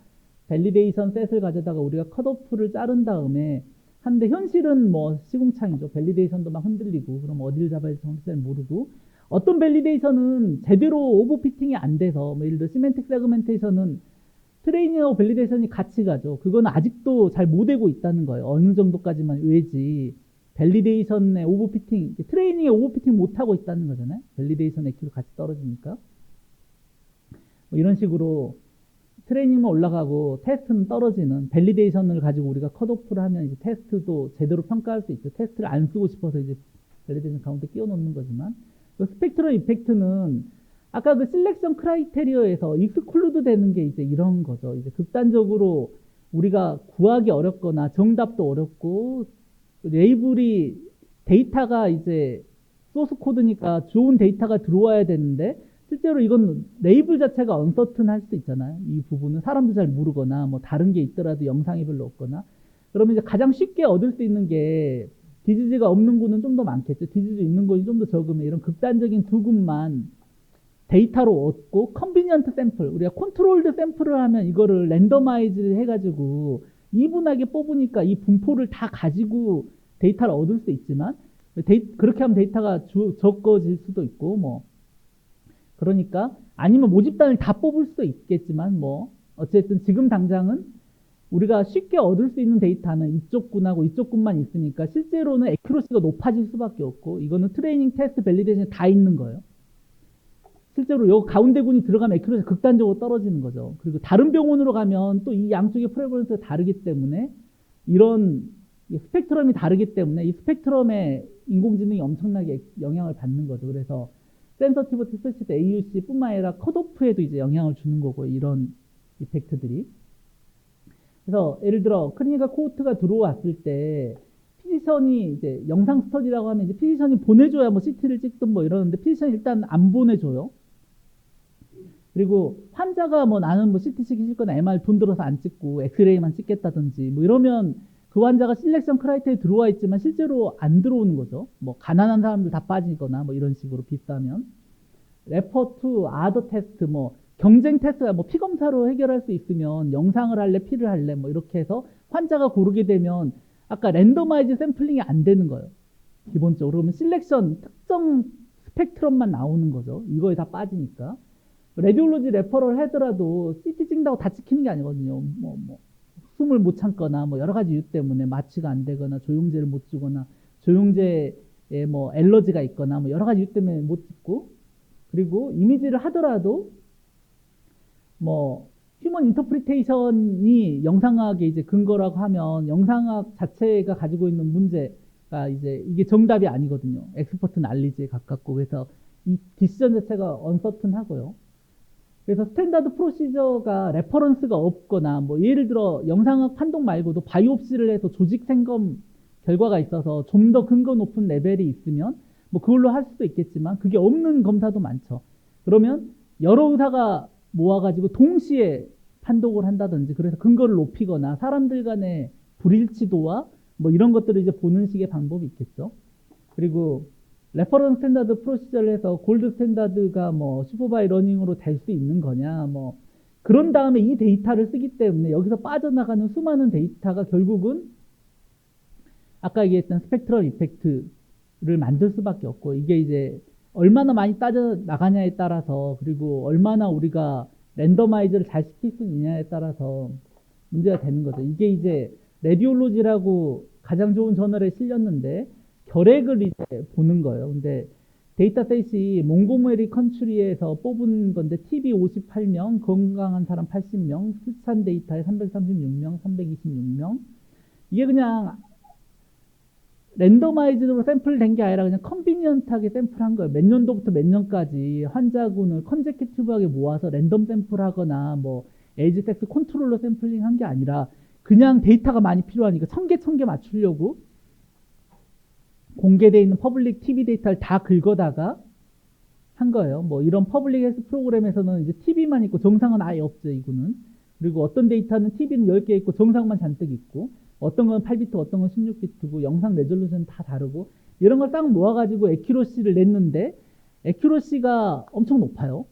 밸리데이션 셋을 가져다가 우리가 컷오프를 자른 다음에 하는데, 현실은 뭐 시궁창이죠. 밸리데이션도 막 흔들리고, 그럼 어디를 잡아야 할지 정확히 잘 모르고, 어떤 밸리데이션은 제대로 오버피팅이 안 돼서, 뭐 예를 들어 시멘틱 세그멘테이션은 트레이닝하고 밸리데이션이 같이 가죠. 그건 아직도 잘 못 되고 있다는 거예요. 어느 정도까지만 외지 밸리데이션의 오버피팅, 트레이닝에 오버피팅 못 하고 있다는 거잖아요. 밸리데이션 EQ도 같이 떨어지니까. 뭐 이런 식으로 트레이닝만 올라가고 테스트는 떨어지는, 밸리데이션을 가지고 우리가 컷오프를 하면 이제 테스트도 제대로 평가할 수 있죠. 테스트를 안 쓰고 싶어서 이제 밸리데이션 가운데 끼워 넣는 거지만, 스펙트럴 이펙트는 아까 그 실렉션 크라이테리어에서 익스클루드 되는 게 이제 이런 거죠. 이제 극단적으로 우리가 구하기 어렵거나 정답도 어렵고 레이블이 데이터가 이제 소스 코드니까 좋은 데이터가 들어와야 되는데 실제로 이건 레이블 자체가 언서튼할 수도 있잖아요. 이 부분은 사람도 잘 모르거나 뭐 다른 게 있더라도 영상이 별로 없거나 그러면 이제 가장 쉽게 얻을 수 있는 게 디지즈가 없는 군은 좀 더 많겠죠. 디지즈 있는 군이 좀 더 적으면 이런 극단적인 두 군만 데이터로 얻고 컨비니언트 샘플 우리가 컨트롤드 샘플을 하면 이거를 랜더마이즈 해가지고 이분하게 뽑으니까 이 분포를 다 가지고 데이터를 얻을 수 있지만 그렇게 하면 데이터가 적어질 수도 있고 뭐 그러니까 아니면 모집단을 다 뽑을 수도 있겠지만 뭐 어쨌든 지금 당장은 우리가 쉽게 얻을 수 있는 데이터는 이쪽 군하고 이쪽 군만 있으니까 실제로는 애큐러시가 높아질 수밖에 없고 이거는 트레이닝 테스트 밸리데이션이 다 있는 거예요. 실제로 요 가운데 군이 들어가면 애큐러시 극단적으로 떨어지는 거죠. 그리고 다른 병원으로 가면 또 이 양쪽의 프레버런스가 다르기 때문에 이런 스펙트럼이 다르기 때문에 이 스펙트럼에 인공지능이 엄청나게 영향을 받는 거죠. 그래서 센서티비티 스페시트 AUC뿐만 아니라 컷오프에도 이제 영향을 주는 거고 이런 이펙트들이. 그래서 예를 들어 클리니컬 코호트가 들어왔을 때 피지션이 이제 영상 스터디라고 하면 이제 피지션이 보내줘야 뭐 CT를 찍든 뭐 이러는데 피지션이 일단 안 보내줘요. 그리고 환자가 뭐 나는 뭐 CT 찍기 싫거나 MR 돈 들어서 안 찍고 엑스레이만 찍겠다든지 뭐 이러면 그 환자가 실렉션 크라이테리에 들어와 있지만 실제로 안 들어오는 거죠. 뭐 가난한 사람들 다 빠지거나 뭐 이런 식으로 비싸면 레퍼 투 아더 테스트 뭐 경쟁 테스트가 뭐 피검사로 해결할 수 있으면 영상을 할래 피를 할래 뭐 이렇게 해서 환자가 고르게 되면 아까 랜더마이즈 샘플링이 안 되는 거예요. 기본적으로 그러면 실렉션 특정 스펙트럼만 나오는 거죠. 이거에 다 빠지니까. 레디올로지 레퍼럴 하더라도 CT 찍는다고 다 찍히는 게 아니거든요. 숨을 못 참거나 뭐 여러 가지 이유 때문에 마취가 안 되거나 조영제를 못 주거나 조영제에 뭐 엘러지가 있거나 뭐 여러 가지 이유 때문에 못 찍고 그리고 이미지를 하더라도 뭐 휴먼 인터프리테이션이 영상학의 이제 근거라고 하면 영상학 자체가 가지고 있는 문제가 이제 이게 정답이 아니거든요. 엑스퍼트 난리지에 가깝고 그래서 이 디시전 자체가 언서튼하고요. 그래서 스탠다드 프로시저가 레퍼런스가 없거나 뭐 예를 들어 영상학 판독 말고도 바이옵시를 해서 조직 생검 결과가 있어서 좀 더 근거 높은 레벨이 있으면 뭐 그걸로 할 수도 있겠지만 그게 없는 검사도 많죠. 그러면 여러 의사가 모아가지고 동시에 판독을 한다든지 그래서 근거를 높이거나 사람들 간의 불일치도와 뭐 이런 것들을 이제 보는 식의 방법이 있겠죠. 그리고 레퍼런스 스탠다드 프로시저를 해서 골드 스탠다드가 뭐 슈퍼바이 러닝으로 될 수 있는 거냐 뭐 그런 다음에 이 데이터를 쓰기 때문에 여기서 빠져나가는 수많은 데이터가 결국은 아까 얘기했던 스펙트럴 이펙트를 만들 수밖에 없고 이게 이제 얼마나 많이 따져나가냐에 따라서 그리고 얼마나 우리가 랜더마이즈를 잘 시킬 수 있느냐에 따라서 문제가 되는 거죠. 이게 이제 레디올로지라고 가장 좋은 저널에 실렸는데 결핵을 이제 보는 거예요. 근데 데이터셋이 몽고메리 컨트리에서 뽑은 건데 TB 58명, 건강한 사람 80명, 수찬 데이터에 336명, 326명. 이게 그냥 랜더마이즈로 샘플된 게 아니라 그냥 컨비니언트하게 샘플한 거예요. 몇 년도부터 몇 년까지 환자군을 컨제큐티브하게 모아서 랜덤 샘플하거나 뭐 에이지 섹스 컨트롤러 샘플링 한 게 아니라 그냥 데이터가 많이 필요하니까 1000개 맞추려고 공개되어 있는 퍼블릭 TV 데이터를 다 긁어다가 한 거예요. 뭐 이런 퍼블릭 헬스 프로그램에서는 이제 TV만 있고 정상은 아예 없죠, 이거는. 그리고 어떤 데이터는 TV는 10개 있고 정상만 잔뜩 있고 어떤 건 8비트, 어떤 건 16비트고 영상 레졸루션 다 다르고 이런 걸 딱 모아가지고 애큐러시를 냈는데 애큐러시가 엄청 높아요.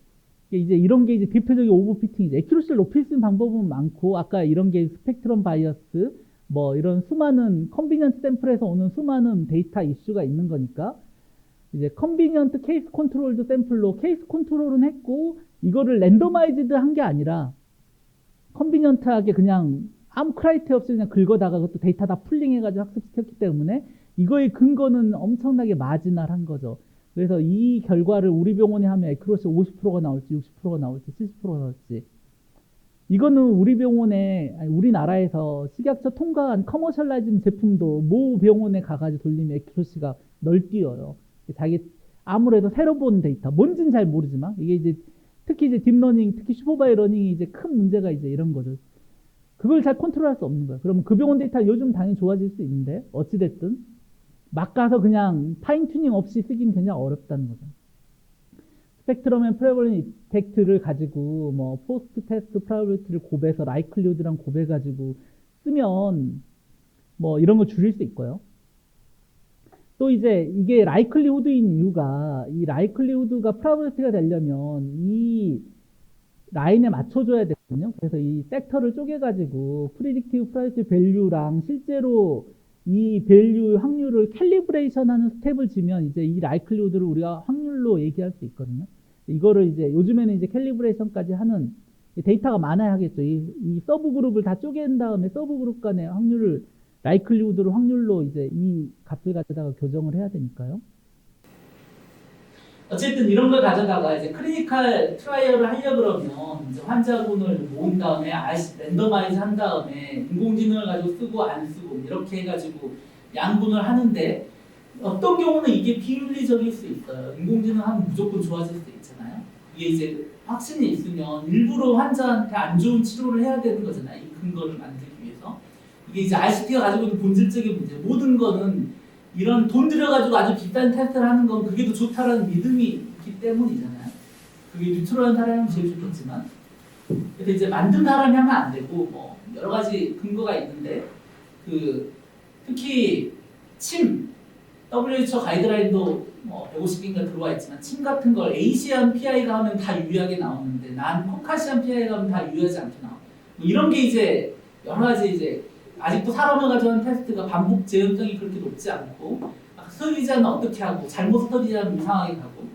이제 이런 게 이제 대표적인 오버피팅이죠. 애큐러시를 높일 수 있는 방법은 많고 아까 이런 게 스펙트럼 바이어스 뭐 이런 수많은 컨비니언트 샘플에서 오는 수많은 데이터 이슈가 있는 거니까 이제 컨비니언트 케이스 컨트롤드 샘플로 케이스 컨트롤은 했고 이거를 랜더마이즈드 한 게 아니라 컨비니언트하게 그냥 아무 크라이테리아 없이 그냥 긁어다가 그것도 데이터 다 풀링해가지고 학습시켰기 때문에 이거의 근거는 엄청나게 마지널한 거죠. 그래서 이 결과를 우리 병원에 하면 애큐러시 50%가 나올지 60%가 나올지 70%가 나올지 이거는 우리 병원에 아니 우리나라에서 식약처 통과한 커머셜라이즈된 제품도 모 병원에 가가지고 돌리면 애큐러시가 널뛰어요. 자기 아무래도 새로 본 데이터, 뭔지는 잘 모르지만 이게 이제 특히 이제 딥러닝, 특히 슈퍼바이 러닝이 이제 큰 문제가 이제 이런 거죠. 그걸 잘 컨트롤할 수 없는 거예요. 그러면 급여원 데이터 요즘 당연히 좋아질 수 있는데 어찌됐든 막 가서 그냥 파인 튜닝 없이 쓰긴 굉장히 어렵다는 거죠. 스펙트럼 앤 프레벌런스 이펙트를 가지고 뭐 포스트 테스트 프라이빗를 곱해서 라이클리후드랑 곱해 가지고 쓰면 뭐 이런 거 줄일 수 있고요. 또 이제 이게 라이클리후드인 이유가 이 라이클리후드가 프라이빗가 되려면 이 라인에 맞춰줘야 되거든요. 그래서 이 섹터를 쪼개가지고 프리딕티브 프라이스 밸류랑 실제로 이 밸류 확률을 캘리브레이션하는 스텝을 지면 이제 이 라이클리후드를 우리가 확률로 얘기할 수 있거든요. 이거를 이제 요즘에는 이제 캘리브레이션까지 하는 데이터가 많아야 하겠죠. 이 서브 그룹을 다 쪼갠 다음에 서브 그룹 간의 확률을 라이클리후드를 확률로 이제 이 값을 가져다가 교정을 해야 되니까요. 어쨌든 이런 걸 가져다가 이제 클리니컬 트라이얼을 하려 그러면 이제 환자군을 모은 다음에 랜더마이즈 한 다음에 인공지능을 가지고 쓰고 안 쓰고 이렇게 해가지고 양분을 하는데 어떤 경우는 이게 비윤리적일 수 있어요. 인공지능 하면 무조건 좋아질 수 있잖아요. 이게 이제 확신이 있으면 일부러 환자한테 안 좋은 치료를 해야 되는 거잖아요. 이 근거를 만들기 위해서. 이게 이제 RCT가 가지고 있는 본질적인 문제. 모든 거는 이런 돈 들여가지고 아주 비싼 테스트를 하는 건 그게 더 좋다라는 믿음이 있기 때문이잖아요. 그게 뉴트럴한 사람이 하면 제일 좋겠지만. 그래서 이제 만든 사람이 하면 안 되고, 뭐, 여러 가지 근거가 있는데, 특히 침, WHO 가이드라인도 뭐 150개인가 들어와 있지만, 침 같은 걸 에이시안 PI가 하면 다 유의하게 나오는데, 난 코카시안 PI가 하면 다 유의하지 않게 나와. 뭐 이런 게 이제, 여러 가지 이제, 아직도 사람을 가져간 테스트가 반복 재현성이 그렇게 높지 않고 스터디자는 어떻게 하고 잘못 스터디자는 이상하게 가고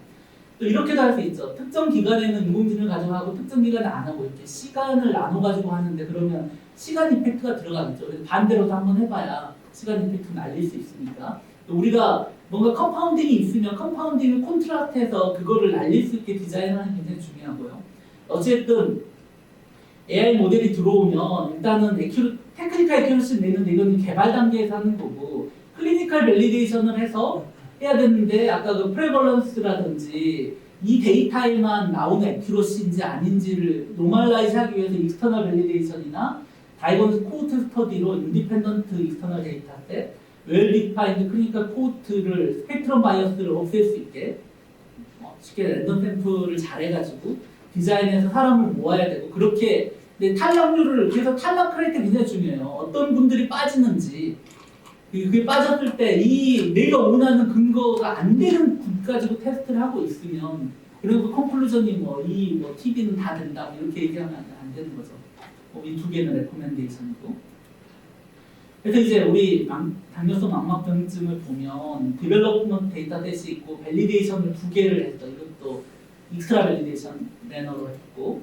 또 이렇게도 할 수 있죠. 특정 기간에는 인공지능을 가져가고 특정 기간에 안 하고 이렇게 시간을 나눠가지고 하는데 그러면 시간 이펙트가 들어가겠죠. 그래서 반대로도 한번 해봐야 시간 이펙트는 알릴 수 있으니까 우리가 뭔가 컴파운딩이 있으면 컴파운딩을 콘트라스트해서 그거를 날릴 수 있게 디자인하는 게 굉장히 중요하고요. 어쨌든 AI 모델이 들어오면 일단은 테크니컬 애큐러시를 내는데 이건 개발 단계에서 하는 거고 클리니컬 밸리데이션을 해서 해야 되는데 아까 그 프레벌런스라든지 이 데이터에만 나오는 애큐러시인지 아닌지를 노멀라이즈 하기 위해서 익스터널 밸리데이션이나 다이버스 코호트 스터디로 인디펜던트 익스터널 데이터셋 웰 디파인드 클리니컬 코호트를 스펙트럼 바이어스를 없앨 수 있게 쉽게 랜덤 샘플을 잘 해가지고 디자인해서 사람을 모아야 되고 그렇게 근데 탈락률을 그래서 탈락 크라이터 굉장히 중요해요. 어떤 분들이 빠지는지 그게 빠졌을 때 이 내가 원하는 근거가 안 되는 분 가지고 테스트를 하고 있으면 그리고 컨클루전이 뭐 TV는 다 된다 이렇게 얘기하면 안 되는 거죠. 이 두 개는 레코멘데이션이고. 그래서 이제 우리 당뇨성 망막병증을 보면 디벨롭먼트 데이터셋이 있고 밸리데이션을 두 개를 했어. 이것도 익스트라 밸리데이션 매너로 했고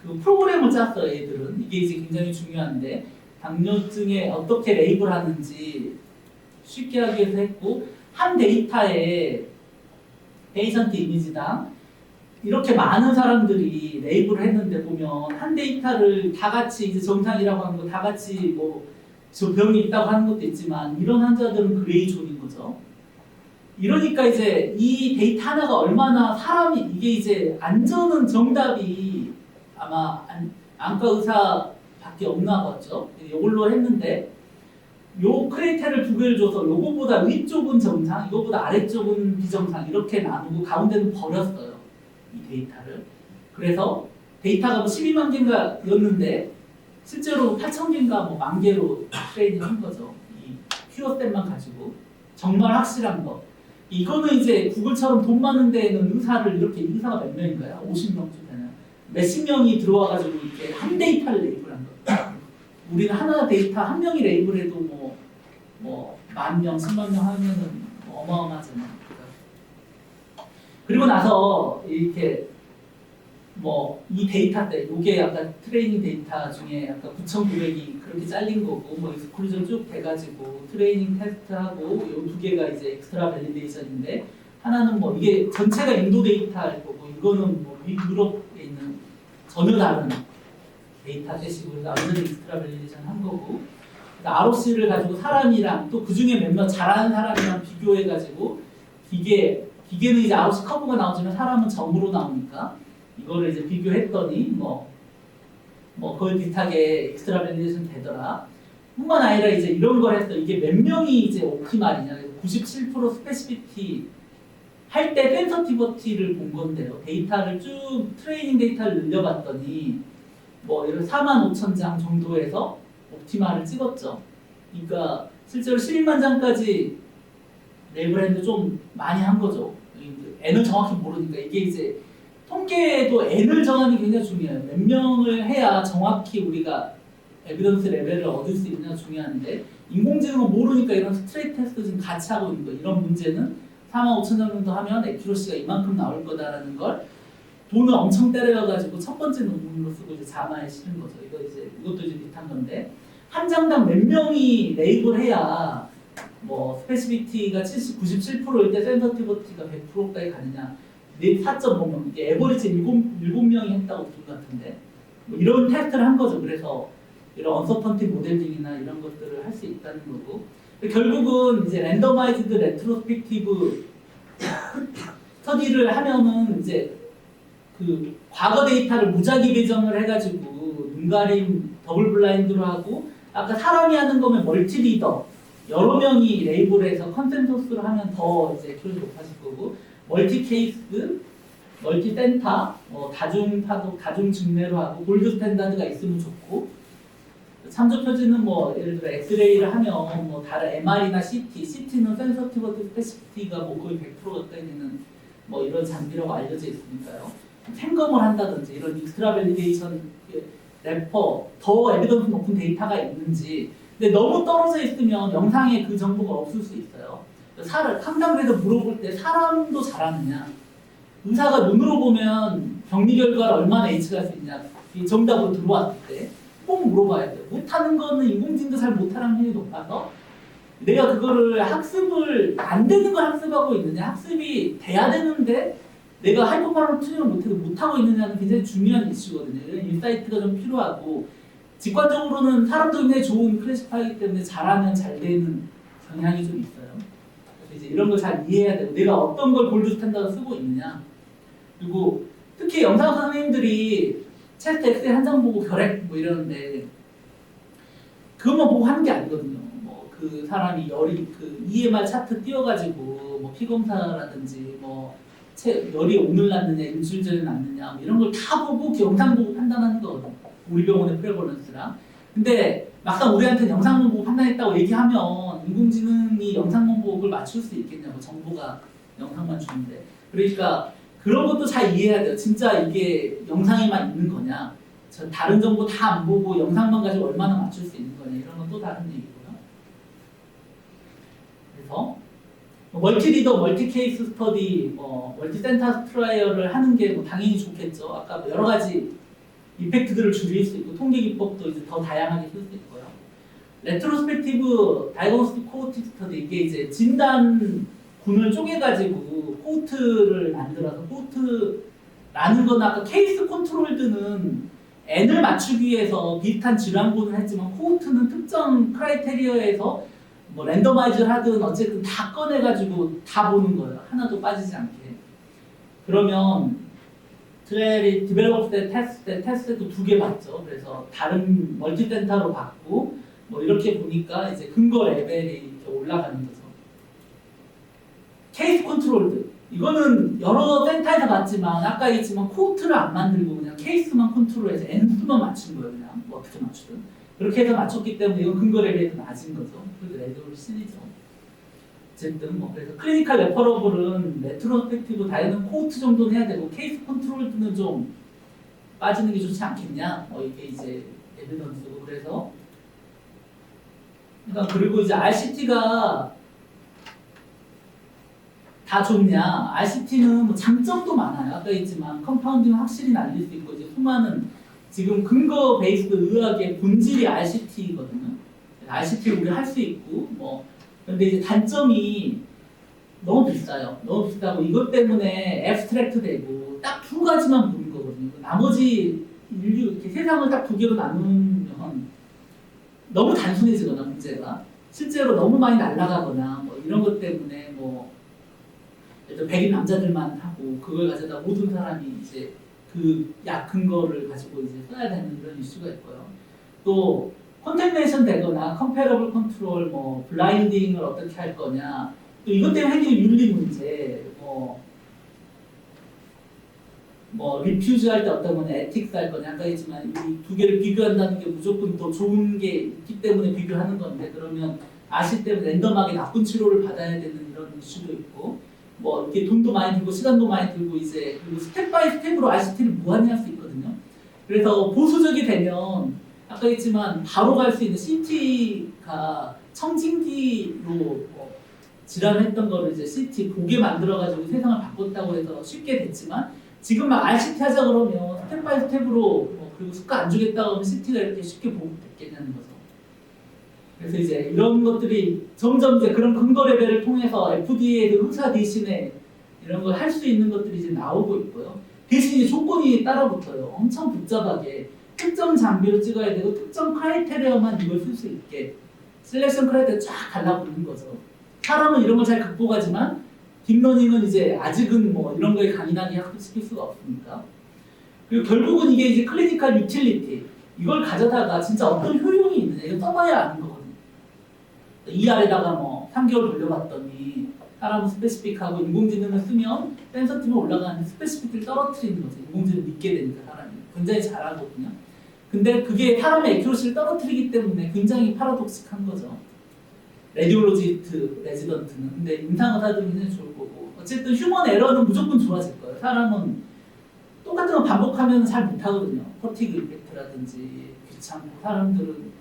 그 프로그램을 짰어요. 얘들은 이게 이제 굉장히 중요한데 당뇨증에 어떻게 레이블하는지 쉽게 하기 위해서 했고 한 데이터에 페이션트 이미지당 이렇게 많은 사람들이 레이블을 했는데 보면 한 데이터를 다 같이 이제 정상이라고 하는 거 다 같이 뭐 저 병이 있다고 하는 것도 있지만 이런 환자들은 그레이 존인 거죠. 이러니까 이제 이 데이터 하나가 얼마나 사람이 이게 이제 안전은 정답이 아마 안과 의사밖에 없나 봤죠. 이걸로 했는데 요 크레이테를 두 개를 줘서 요거보다 위쪽은 정상, 이거보다 아래쪽은 비정상 이렇게 나누고 가운데는 버렸어요. 이 데이터를. 그래서 데이터가 뭐 12만 개인가였는데 실제로 8천 개인가 뭐 만 개로 트레이닝 한 거죠. 이 퓨어스텝만 가지고 정말 확실한 거. 이거는 이제 구글처럼 돈 많은 데에는 의사를 이렇게 의사가 몇 명인가요? 50명쯤 되나요? 몇십 명이 들어와가지고 이렇게 한 데이터를 레이블한 거예요. 우리는 하나 데이터 한 명이 레이블해도 뭐 10,000명, 100,000명 하면은 뭐 어마어마하잖아요. 그리고 나서 이렇게 뭐 이 데이터 때 이게 약간 트레이닝 데이터 중에 약간 9,900이 그렇게 잘린 거고 뭐 익스클루전 쭉 돼가지고 트레이닝 테스트하고 이 두 개가 이제 엑스트라 밸리데이션인데 하나는 뭐 이게 전체가 인도 데이터일 거고 이거는 뭐 유럽에 있는 전혀 다른 데이터셋이고 그래서 완전히 익스트라 밸리데이션 한 거고 ROC를 가지고 사람이랑 또 그 중에 몇몇 잘하는 사람이랑 비교해가지고 기계 기계는 이제 아웃시 커브가 나오지만 사람은 점으로 나오니까 이거를 이제 비교했더니 뭐 거의 비슷하게 엑스트라 밸리데이션 되더라. 뿐만 아니라 이제 이런 걸 했어. 이게 몇 명이 이제 옵티말이냐. 그래서 97% 스페시피티 할 때 센서티버티를 본 건데요. 데이터를 쭉 트레이닝 데이터를 늘려봤더니 뭐 이런 45,000장 정도에서 옵티말을 찍었죠. 그러니까 실제로 12만 장까지 랩을 했는데 좀 많이 한 거죠. N을 정확히 모르니까 이게 이제 통계에도 N을 정하는 게 굉장히 중요해요. 몇 명을 해야 정확히 우리가 에비던스 레벨을 얻을 수 있느냐 중요한데 인공지능은 모르니까 이런 스트레이트 테스트 지금 같이 하고 있는 거. 이런 문제는 45,000장 정도 하면 액큐러시가 이만큼 나올 거다라는 걸 돈을 엄청 때려가지고 첫 번째 논문으로 쓰고 이제 자마에 실은 거죠. 이것도 이제 비슷한 건데 한 장당 몇 명이 레이블 해야 뭐 스페시피티가 97%일 때 센서티버티가 100%까지 가느냐. 4.5명 이게 에버리지 7명이 했다고 들은 것 같은데 뭐 이런 테스트를 한 거죠. 그래서 이런 언서턴티 모델링이나 이런 것들을 할 수 있다는 거고 결국은 이제 랜더마이즈드 레트로스펙티브 스터디를 하면은 이제 그 과거 데이터를 무작위 배정을 해가지고 눈가림 더블 블라인드로 하고 아까 사람이 하는 거면 멀티 리더 여러 명이 레이블해서 컨센서스로 하면 더 이제 큐러시 높아질 거고 멀티 케이스, 멀티 센터, 다중 파동, 다중 증례로 하고 골드 스탠다드가 있으면 좋고 참조 표지는 뭐 예를 들어 엑스레이를 하면 뭐 다른 MR이나 CT는 센서티버티 스페시피티가 뭐 거의 100% 가까이 되는 뭐 이런 장비라고 알려져 있으니까요. 생검을 한다든지 이런 익스트라 밸리데이션 래퍼 더 에비던스 높은 데이터가 있는지 근데 너무 떨어져 있으면 영상에 그 정보가 없을 수 있어요. 항상 그래서 물어볼 때 사람도 잘하느냐 의사가 눈으로 보면 병리 결과를 얼마나 H가 할 수 있냐 이 정답으로 들어왔을 때 꼭 물어봐야 돼요. 못하는 거는 인공지능도 잘 못하는 확률이 높아서 내가 그거를 학습을 안 되는 걸 학습하고 있느냐 학습이 돼야 되는데 내가 하이퍼파라를 투입을 못해도 못하고 있느냐는 굉장히 중요한 이슈거든요. 이런 인사이트가 좀 필요하고 직관적으로는 사람도 굉장히 좋은 클래시파이기 때문에 잘하면 잘 되는 경향이 좀 있어요. 그래서 이제 이런 걸 잘 이해해야 되고 내가 어떤 걸 골드 스탠다드 쓰고 있느냐 그리고 특히 영상학과 선생님들이 체스트 엑셀 한 장 보고 결핵 뭐 이러는데 그것만 보고 하는 게 아니거든요. 뭐 그 사람이 열이 그 EMR 차트 띄워가지고 뭐 피검사라든지 뭐 열이 오늘 났느냐 일주일 전에 났느냐 뭐 이런 걸 다 보고 그 영상 보고 판단하는 거거든요. 우리 병원의 프레벌런스랑. 근데 막상 우리한테 영상만 보고 판단했다고 얘기하면 인공지능이 영상만 보고 그걸 맞출 수 있겠냐고 정보가 영상만 주는데 그러니까 그런 것도 잘 이해해야 돼요. 진짜 이게 영상에만 있는 거냐 다른 정보 다 안 보고 영상만 가지고 얼마나 맞출 수 있는 거냐 이런 건 또 다른 얘기고요. 그래서 멀티 리더, 멀티 케이스 스터디, 멀티 센터 트라이얼을 하는 게 뭐 당연히 좋겠죠. 아까 여러 가지 이펙트들을 줄일 수 있고 통계 기법도 이제 더 다양하게 쓸 수 있고요. 레트로스펙티브 다이거노스틱 코호트 스터디 이게 이제 진단군을 쪼개가지고 코호트를 만들어서 코호트라는 건 아까 케이스 컨트롤드는 N을 맞추기 위해서 비슷한 질환군을 했지만 코호트는 특정 크라이테리어에서 뭐 랜더마이즈를 하든 어쨌든 다 꺼내가지고 다 보는 거예요. 하나도 빠지지 않게. 그러면 트레일이 디벨롭 때 테스트도 2개 봤죠. 그래서 다른 멀티 센터로 봤고 뭐 이렇게 보니까 이제 근거 레벨이 이렇게 올라가는 거죠. 케이스 컨트롤드 이거는 여러 센터에서 봤지만 아까 얘기했지만 코호트를 안 만들고 그냥 케이스만 컨트롤해서 N수만 맞춘 거예요. 그냥 뭐 어떻게 맞추든 그렇게 해서 맞췄기 때문에 이건 근거 레벨이 더 낮은 거죠. 그래서 레드로 실리죠. 어쨌든 뭐 그래서 클리니컬 레퍼러블은 레트로스펙티브 다이는 코호트 정도는 해야 되고 케이스 컨트롤드는 좀 빠지는 게 좋지 않겠냐. 이게 이제 에비던스고 그래서 그러니까 그리고 이제 RCT가 다 좋냐? RCT는 뭐 장점도 많아요. 아까 했지만 컴파운딩은 확실히 날릴 수 있고 이제 수많은 지금 근거 베이스드 의학의 본질이 RCT거든요. RCT를 우리 할 수 있고 뭐 근데 이제 단점이 너무 비싸요. 너무 비싸고 이것 때문에 앱스트랙트 되고 딱 2가지만 보는 거거든요. 나머지 인류 이렇게 세상을 딱 2개로 나누면 너무 단순해지거나 문제가 실제로 너무 많이 날아가거나 뭐 이런 것 때문에 뭐 일단 백인 남자들만 하고 그걸 가져다 모든 사람이 이제 그 약 근거를 가지고 이제 써야 되는 이런 이슈가 있고요. 또 컨택네이션 되거나 컴패러블 컨트롤, 뭐 블라인딩을 어떻게 할 거냐, 또 이것 때문에 생기는 윤리 문제, 뭐 리퓨즈 할 때 어떤 건 에틱스 할 거냐 아까 했지만 이 두 개를 비교한다는 게 무조건 더 좋은 게 있기 때문에 비교하는 건데 그러면 아시 때문에 랜덤하게 나쁜 치료를 받아야 되는 이런 이슈도 있고 뭐 이렇게 돈도 많이 들고 시간도 많이 들고 이제 그리고 스텝 바이 스텝으로 RCT를 무한히 할 수 있거든요. 그래서 보수적이 되면 아까 했지만 바로 갈 수 있는 CT가 청진기로 뭐 질환했던 거를 이제 CT 보게 만들어가지고 세상을 바꿨다고 해서 쉽게 됐지만 지금 막 RCT 하자 그러면 스텝 바이 스텝으로 그리고 수가 안 주겠다고 하면 CT가 이렇게 쉽게 보급됐겠냐는 거죠. 그래서 이제 이런 것들이 점점 이제 그런 근거 레벨을 통해서 FDA의 의사 대신에 이런 걸 할 수 있는 것들이 이제 나오고 있고요. 대신 이제 조건이 따라붙어요. 엄청 복잡하게 특정 장비로 찍어야 되고 특정 크라이테리어만 이걸 쓸 수 있게 셀렉션 크라이테리어 쫙 달라붙는 거죠. 사람은 이런 걸 잘 극복하지만 딥러닝은 이제 아직은 뭐 이런 거에 강인하게 학습시킬 수가 없으니까. 그리고 결국은 이게 이제 클리니컬 유틸리티 이걸 가져다가 진짜 어떤 효용이 있느냐 이거 써봐야 아는 거거든요. ER에다가 뭐 3개월 돌려봤더니 사람은 스페시픽하고 인공지능을 쓰면 센서티브 올라가는데 스페시픽을 떨어뜨리는 거죠. 인공지능을 믿게 되니까 사람이 굉장히 잘하거든요. 근데 그게 사람의 애큐러시를 떨어뜨리기 때문에 굉장히 파라독식한 거죠. 레디올로지스트, 레지던트는. 근데 임상의사들은 굉장히 좋을 거고 어쨌든 휴먼 에러는 무조건 좋아질 거예요. 사람은 똑같은 거 반복하면 잘 못하거든요. 퍼티그 이펙트라든지 귀찮고 사람들은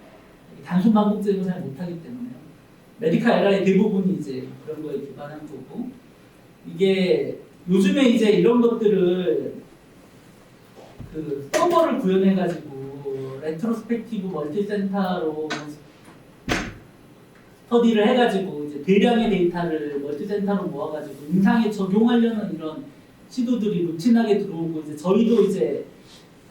단순 반복적인 걸 잘 못하기 때문에요. 메디컬 에러의 대부분이 이제 그런 거에 기반한 거고 이게 요즘에 이제 이런 것들을 그 서버를 구현해가지고 레트로스펙티브 멀티센터로 스터디를 해가지고 이제 대량의 데이터를 멀티센터로 모아가지고 임상에 적용하려는 이런 시도들이 루틴하게 들어오고 이제 저희도 이제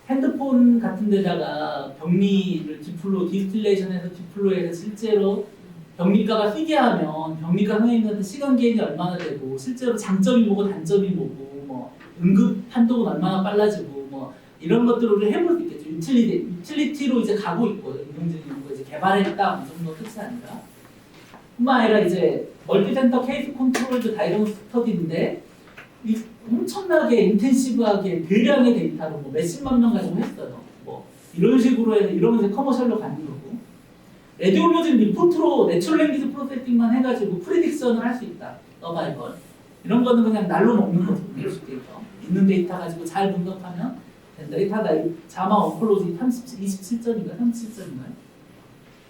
핸드폰 같은 데다가 병리를 디스틸레이션해서 디플로이해서 실제로 병리과가 쓰게 하면 병리과 선생님한테 시간 개인이 얼마나 되고 실제로 장점이 뭐고 단점이 뭐고 뭐 응급 판독은 얼마나 빨라지고 뭐 이런 것들을 우리 해볼 수 있겠죠. 유틸리티로 이제 가고 있고요. 인공지능 이제 개발했다 이 정도 끝이 아니라 뿐만 아니라 이제 멀티센터 케이스 컨트롤드 다이너스 스터디인데 엄청나게 인텐시브하게 대량의 데이터로 뭐 몇십만 명 가지고 했어요. 뭐 이런 식으로 해서 이러면 이제 커머셜로 가는 거고 레디올로지 리포트로 내추럴 랭귀지 프로세싱만 해가지고 프리딕션을 할 수 있다. 서바이벌 이런 거는 그냥 날로 먹는 거거든요. 쉽게 해서 있는 데이터 가지고 잘 분석하면 된다. 데이터가 자마 언콜로지 27점인가 37점인가요?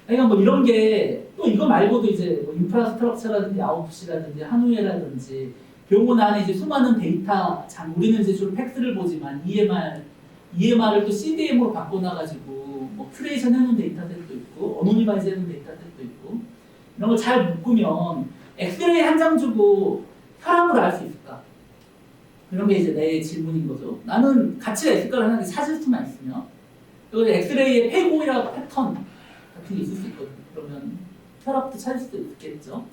그러니까 뭐 이런 게 또 이거 말고도 이제 뭐 인프라스트럭처라든지 아웃풋이라든지 한우회라든지 병원 안에 이제 수많은 데이터 우리는 이제 주로 팩스를 보지만 EMR을 또 CDM으로 바꿔놔가지고 뭐 큐레이션 해놓은 데이터셋도 있고 어노니마이즈 해놓은 데이터셋도 있고 이런 걸 잘 묶으면 엑스레이 한 장 주고 혈압을 알 수 있을까? 이런 게 이제 내 질문인 거죠. 나는 가치가 있을까를 하는 게 찾을 수만 있으면 그리고 엑스레이의 폐고이라고 패턴 같은 게 있을 수 있거든요. 그러면 혈압도 찾을 수도 있겠죠.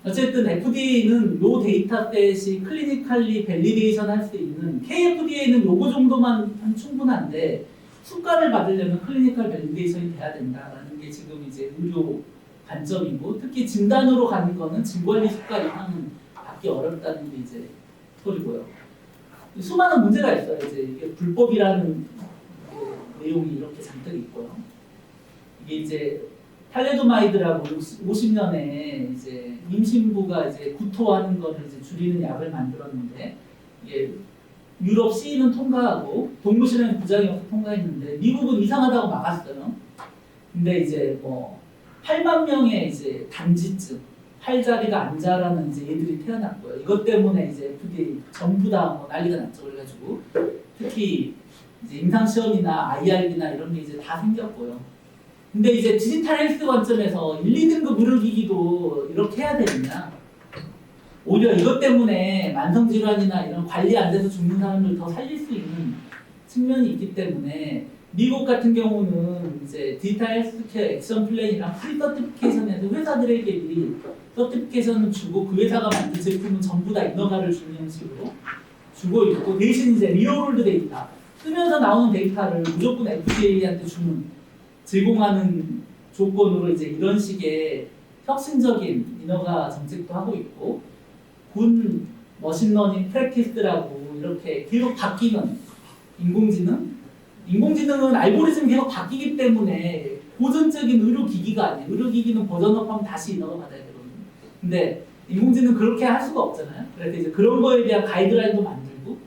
어쨌든 FDA는 요 데이터셋이 클리니컬리 밸리데이션 할 수 있는 KFDA는 요거 정도만 하면 충분한데 수가를 받으려면 클리니컬 밸리데이션이 돼야 된다라는 게 지금 이제 의료 관점이고 특히 진단으로 가는 거는 진관리 수가 이상은 받기 어렵다는 게 이제 소리고요. 수많은 문제가 있어요. 이제 이게 불법이라는 내용이 이렇게 잔뜩 있고요. 이게 이제 탈레도마이드라고 50년에 이제 임신부가 이제 구토하는 거를 이제 줄이는 약을 만들었는데 이게 유럽 CE는 통과하고 동부실은 부작용이 없어 통과했는데 미국은 이상하다고 막았어요. 근데 이제 뭐 8만 명의 이제 단지증, 팔자리가 안 자라는 이제 애들이 태어났고요. 이것 때문에 이제 FDA 전부 다 뭐 난리가 났죠. 그래가지고 특히 이제 임상 시험이나 IRB나 이런 게 이제 다 생겼고요. 근데 이제 디지털 헬스 관점에서 1, 2등급 의료기기도 이렇게 해야 되느냐? 오히려 이것 때문에 만성질환이나 이런 관리 안 돼서 죽는 사람을 더 살릴 수 있는 측면이 있기 때문에 미국 같은 경우는 이제 디지털 헬스케어 액션 플랜이랑 프리 서티피케이션에서 회사들에게 미리 서티피케이션을 주고 그 회사가 만든 제품은 전부 다 인허가를 주는 형식으로 주고 있고, 대신 이제 리얼월드 데이터 쓰면서 나오는 데이터를 무조건 FDA한테 제공하는 조건으로 이제 이런 식의 혁신적인 인허가 정책도 하고 있고, 군 머신러닝 프랙티스라고 이렇게 계속 바뀌는 인공지능은 알고리즘이 계속 바뀌기 때문에 고전적인 의료기기가 아니에요. 의료기기는 버전업하면 다시 인허가 받아야 되거든요. 근데 인공지능은 그렇게 할 수가 없잖아요. 그래서 이제 그런 거에 대한 가이드라인도 만들고,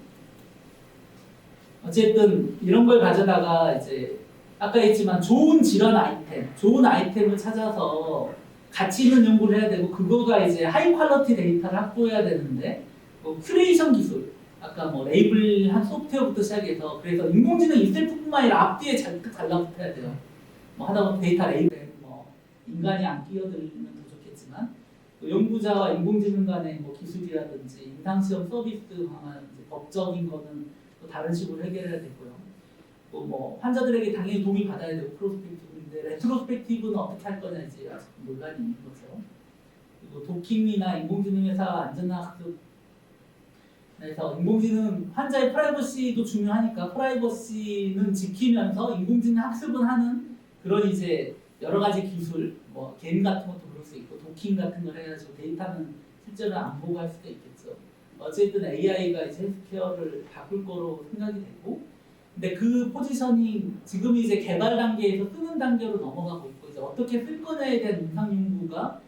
어쨌든 이런 걸 가져다가 이제 아까 했지만 좋은 질환 아이템, 좋은 아이템을 찾아서 가치 있는 연구를 해야 되고, 그거가 이제 하이 퀄러티 데이터를 확보해야 되는데, 뭐 큐레이션 기술, 아까 뭐 레이블한 소프트웨어부터 시작해서, 그래서 인공지능 있을 뿐만 아니라 앞뒤에 잔뜩 달라붙어야 돼요. 뭐 하다 보면 데이터 레이블, 뭐 인간이 안 끼어들면 더 좋겠지만, 연구자와 인공지능 간의 뭐 기술이라든지 임상시험 서비스 방안, 이제 법적인 거는 또 다른 식으로 해결해야 되고요. 또 뭐 환자들에게 당연히 도움이 받아야 되고 프로스펙티브인데, 레트로스펙티브는 어떻게 할 거냐 이제 아직 논란이 있는 거죠. 그리고 도킹이나 인공지능 회사 안전학습, 그래서 인공지능 환자의 프라이버시도 중요하니까 프라이버시는 지키면서 인공지능 학습은 하는 그런 이제 여러 가지 기술, 뭐 겐 같은 것도 그럴 수 있고 도킹 같은 걸 해가지고 데이터는 실제로 안 보고 할 수도 있겠죠. 어쨌든 AI가 이제 헬스케어를 바꿀 거로 생각이 되고, 근데 그 포지셔닝 지금 이제 개발 단계에서 쓰는 단계로 넘어가고 있고, 이제 어떻게 쓸 거냐에 대한 임상 연구가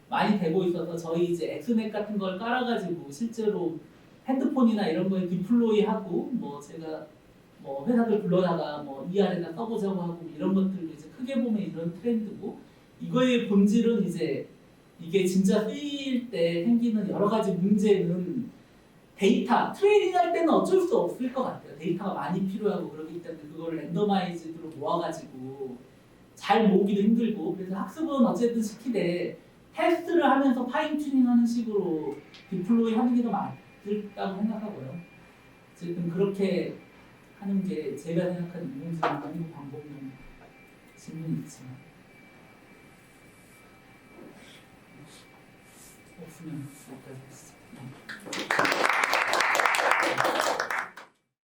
많이 되고 있어서 저희 이제 엑스넷 같은 걸 깔아가지고 실제로 핸드폰이나 이런 거에 디플로이하고, 뭐 제가 뭐 회사들 불러다가 뭐 ER에다 써보자고 하고 이런 것들도 이제 크게 보면 이런 트렌드고, 이거의 본질은 이제 이게 진짜 쓰일 때 생기는 여러 가지 문제는 데이터 트레이닝 할 때는 어쩔 수 없을 것 같아요. 데이터가 많이 필요하고 그렇기 때문에 그거를 랜더마이즈드로 모아가지고 잘 모으기도 힘들고, 그래서 학습은 어쨌든 시키되 테스트를 하면서 파인 튜닝하는 식으로 디플로이 하는 게 더 맞다고 생각하고요. 어쨌든 그렇게 하는 게 제가 생각하는 인공지능 연구 방법론 질문이 있지만 없으면 여기까지 하시죠.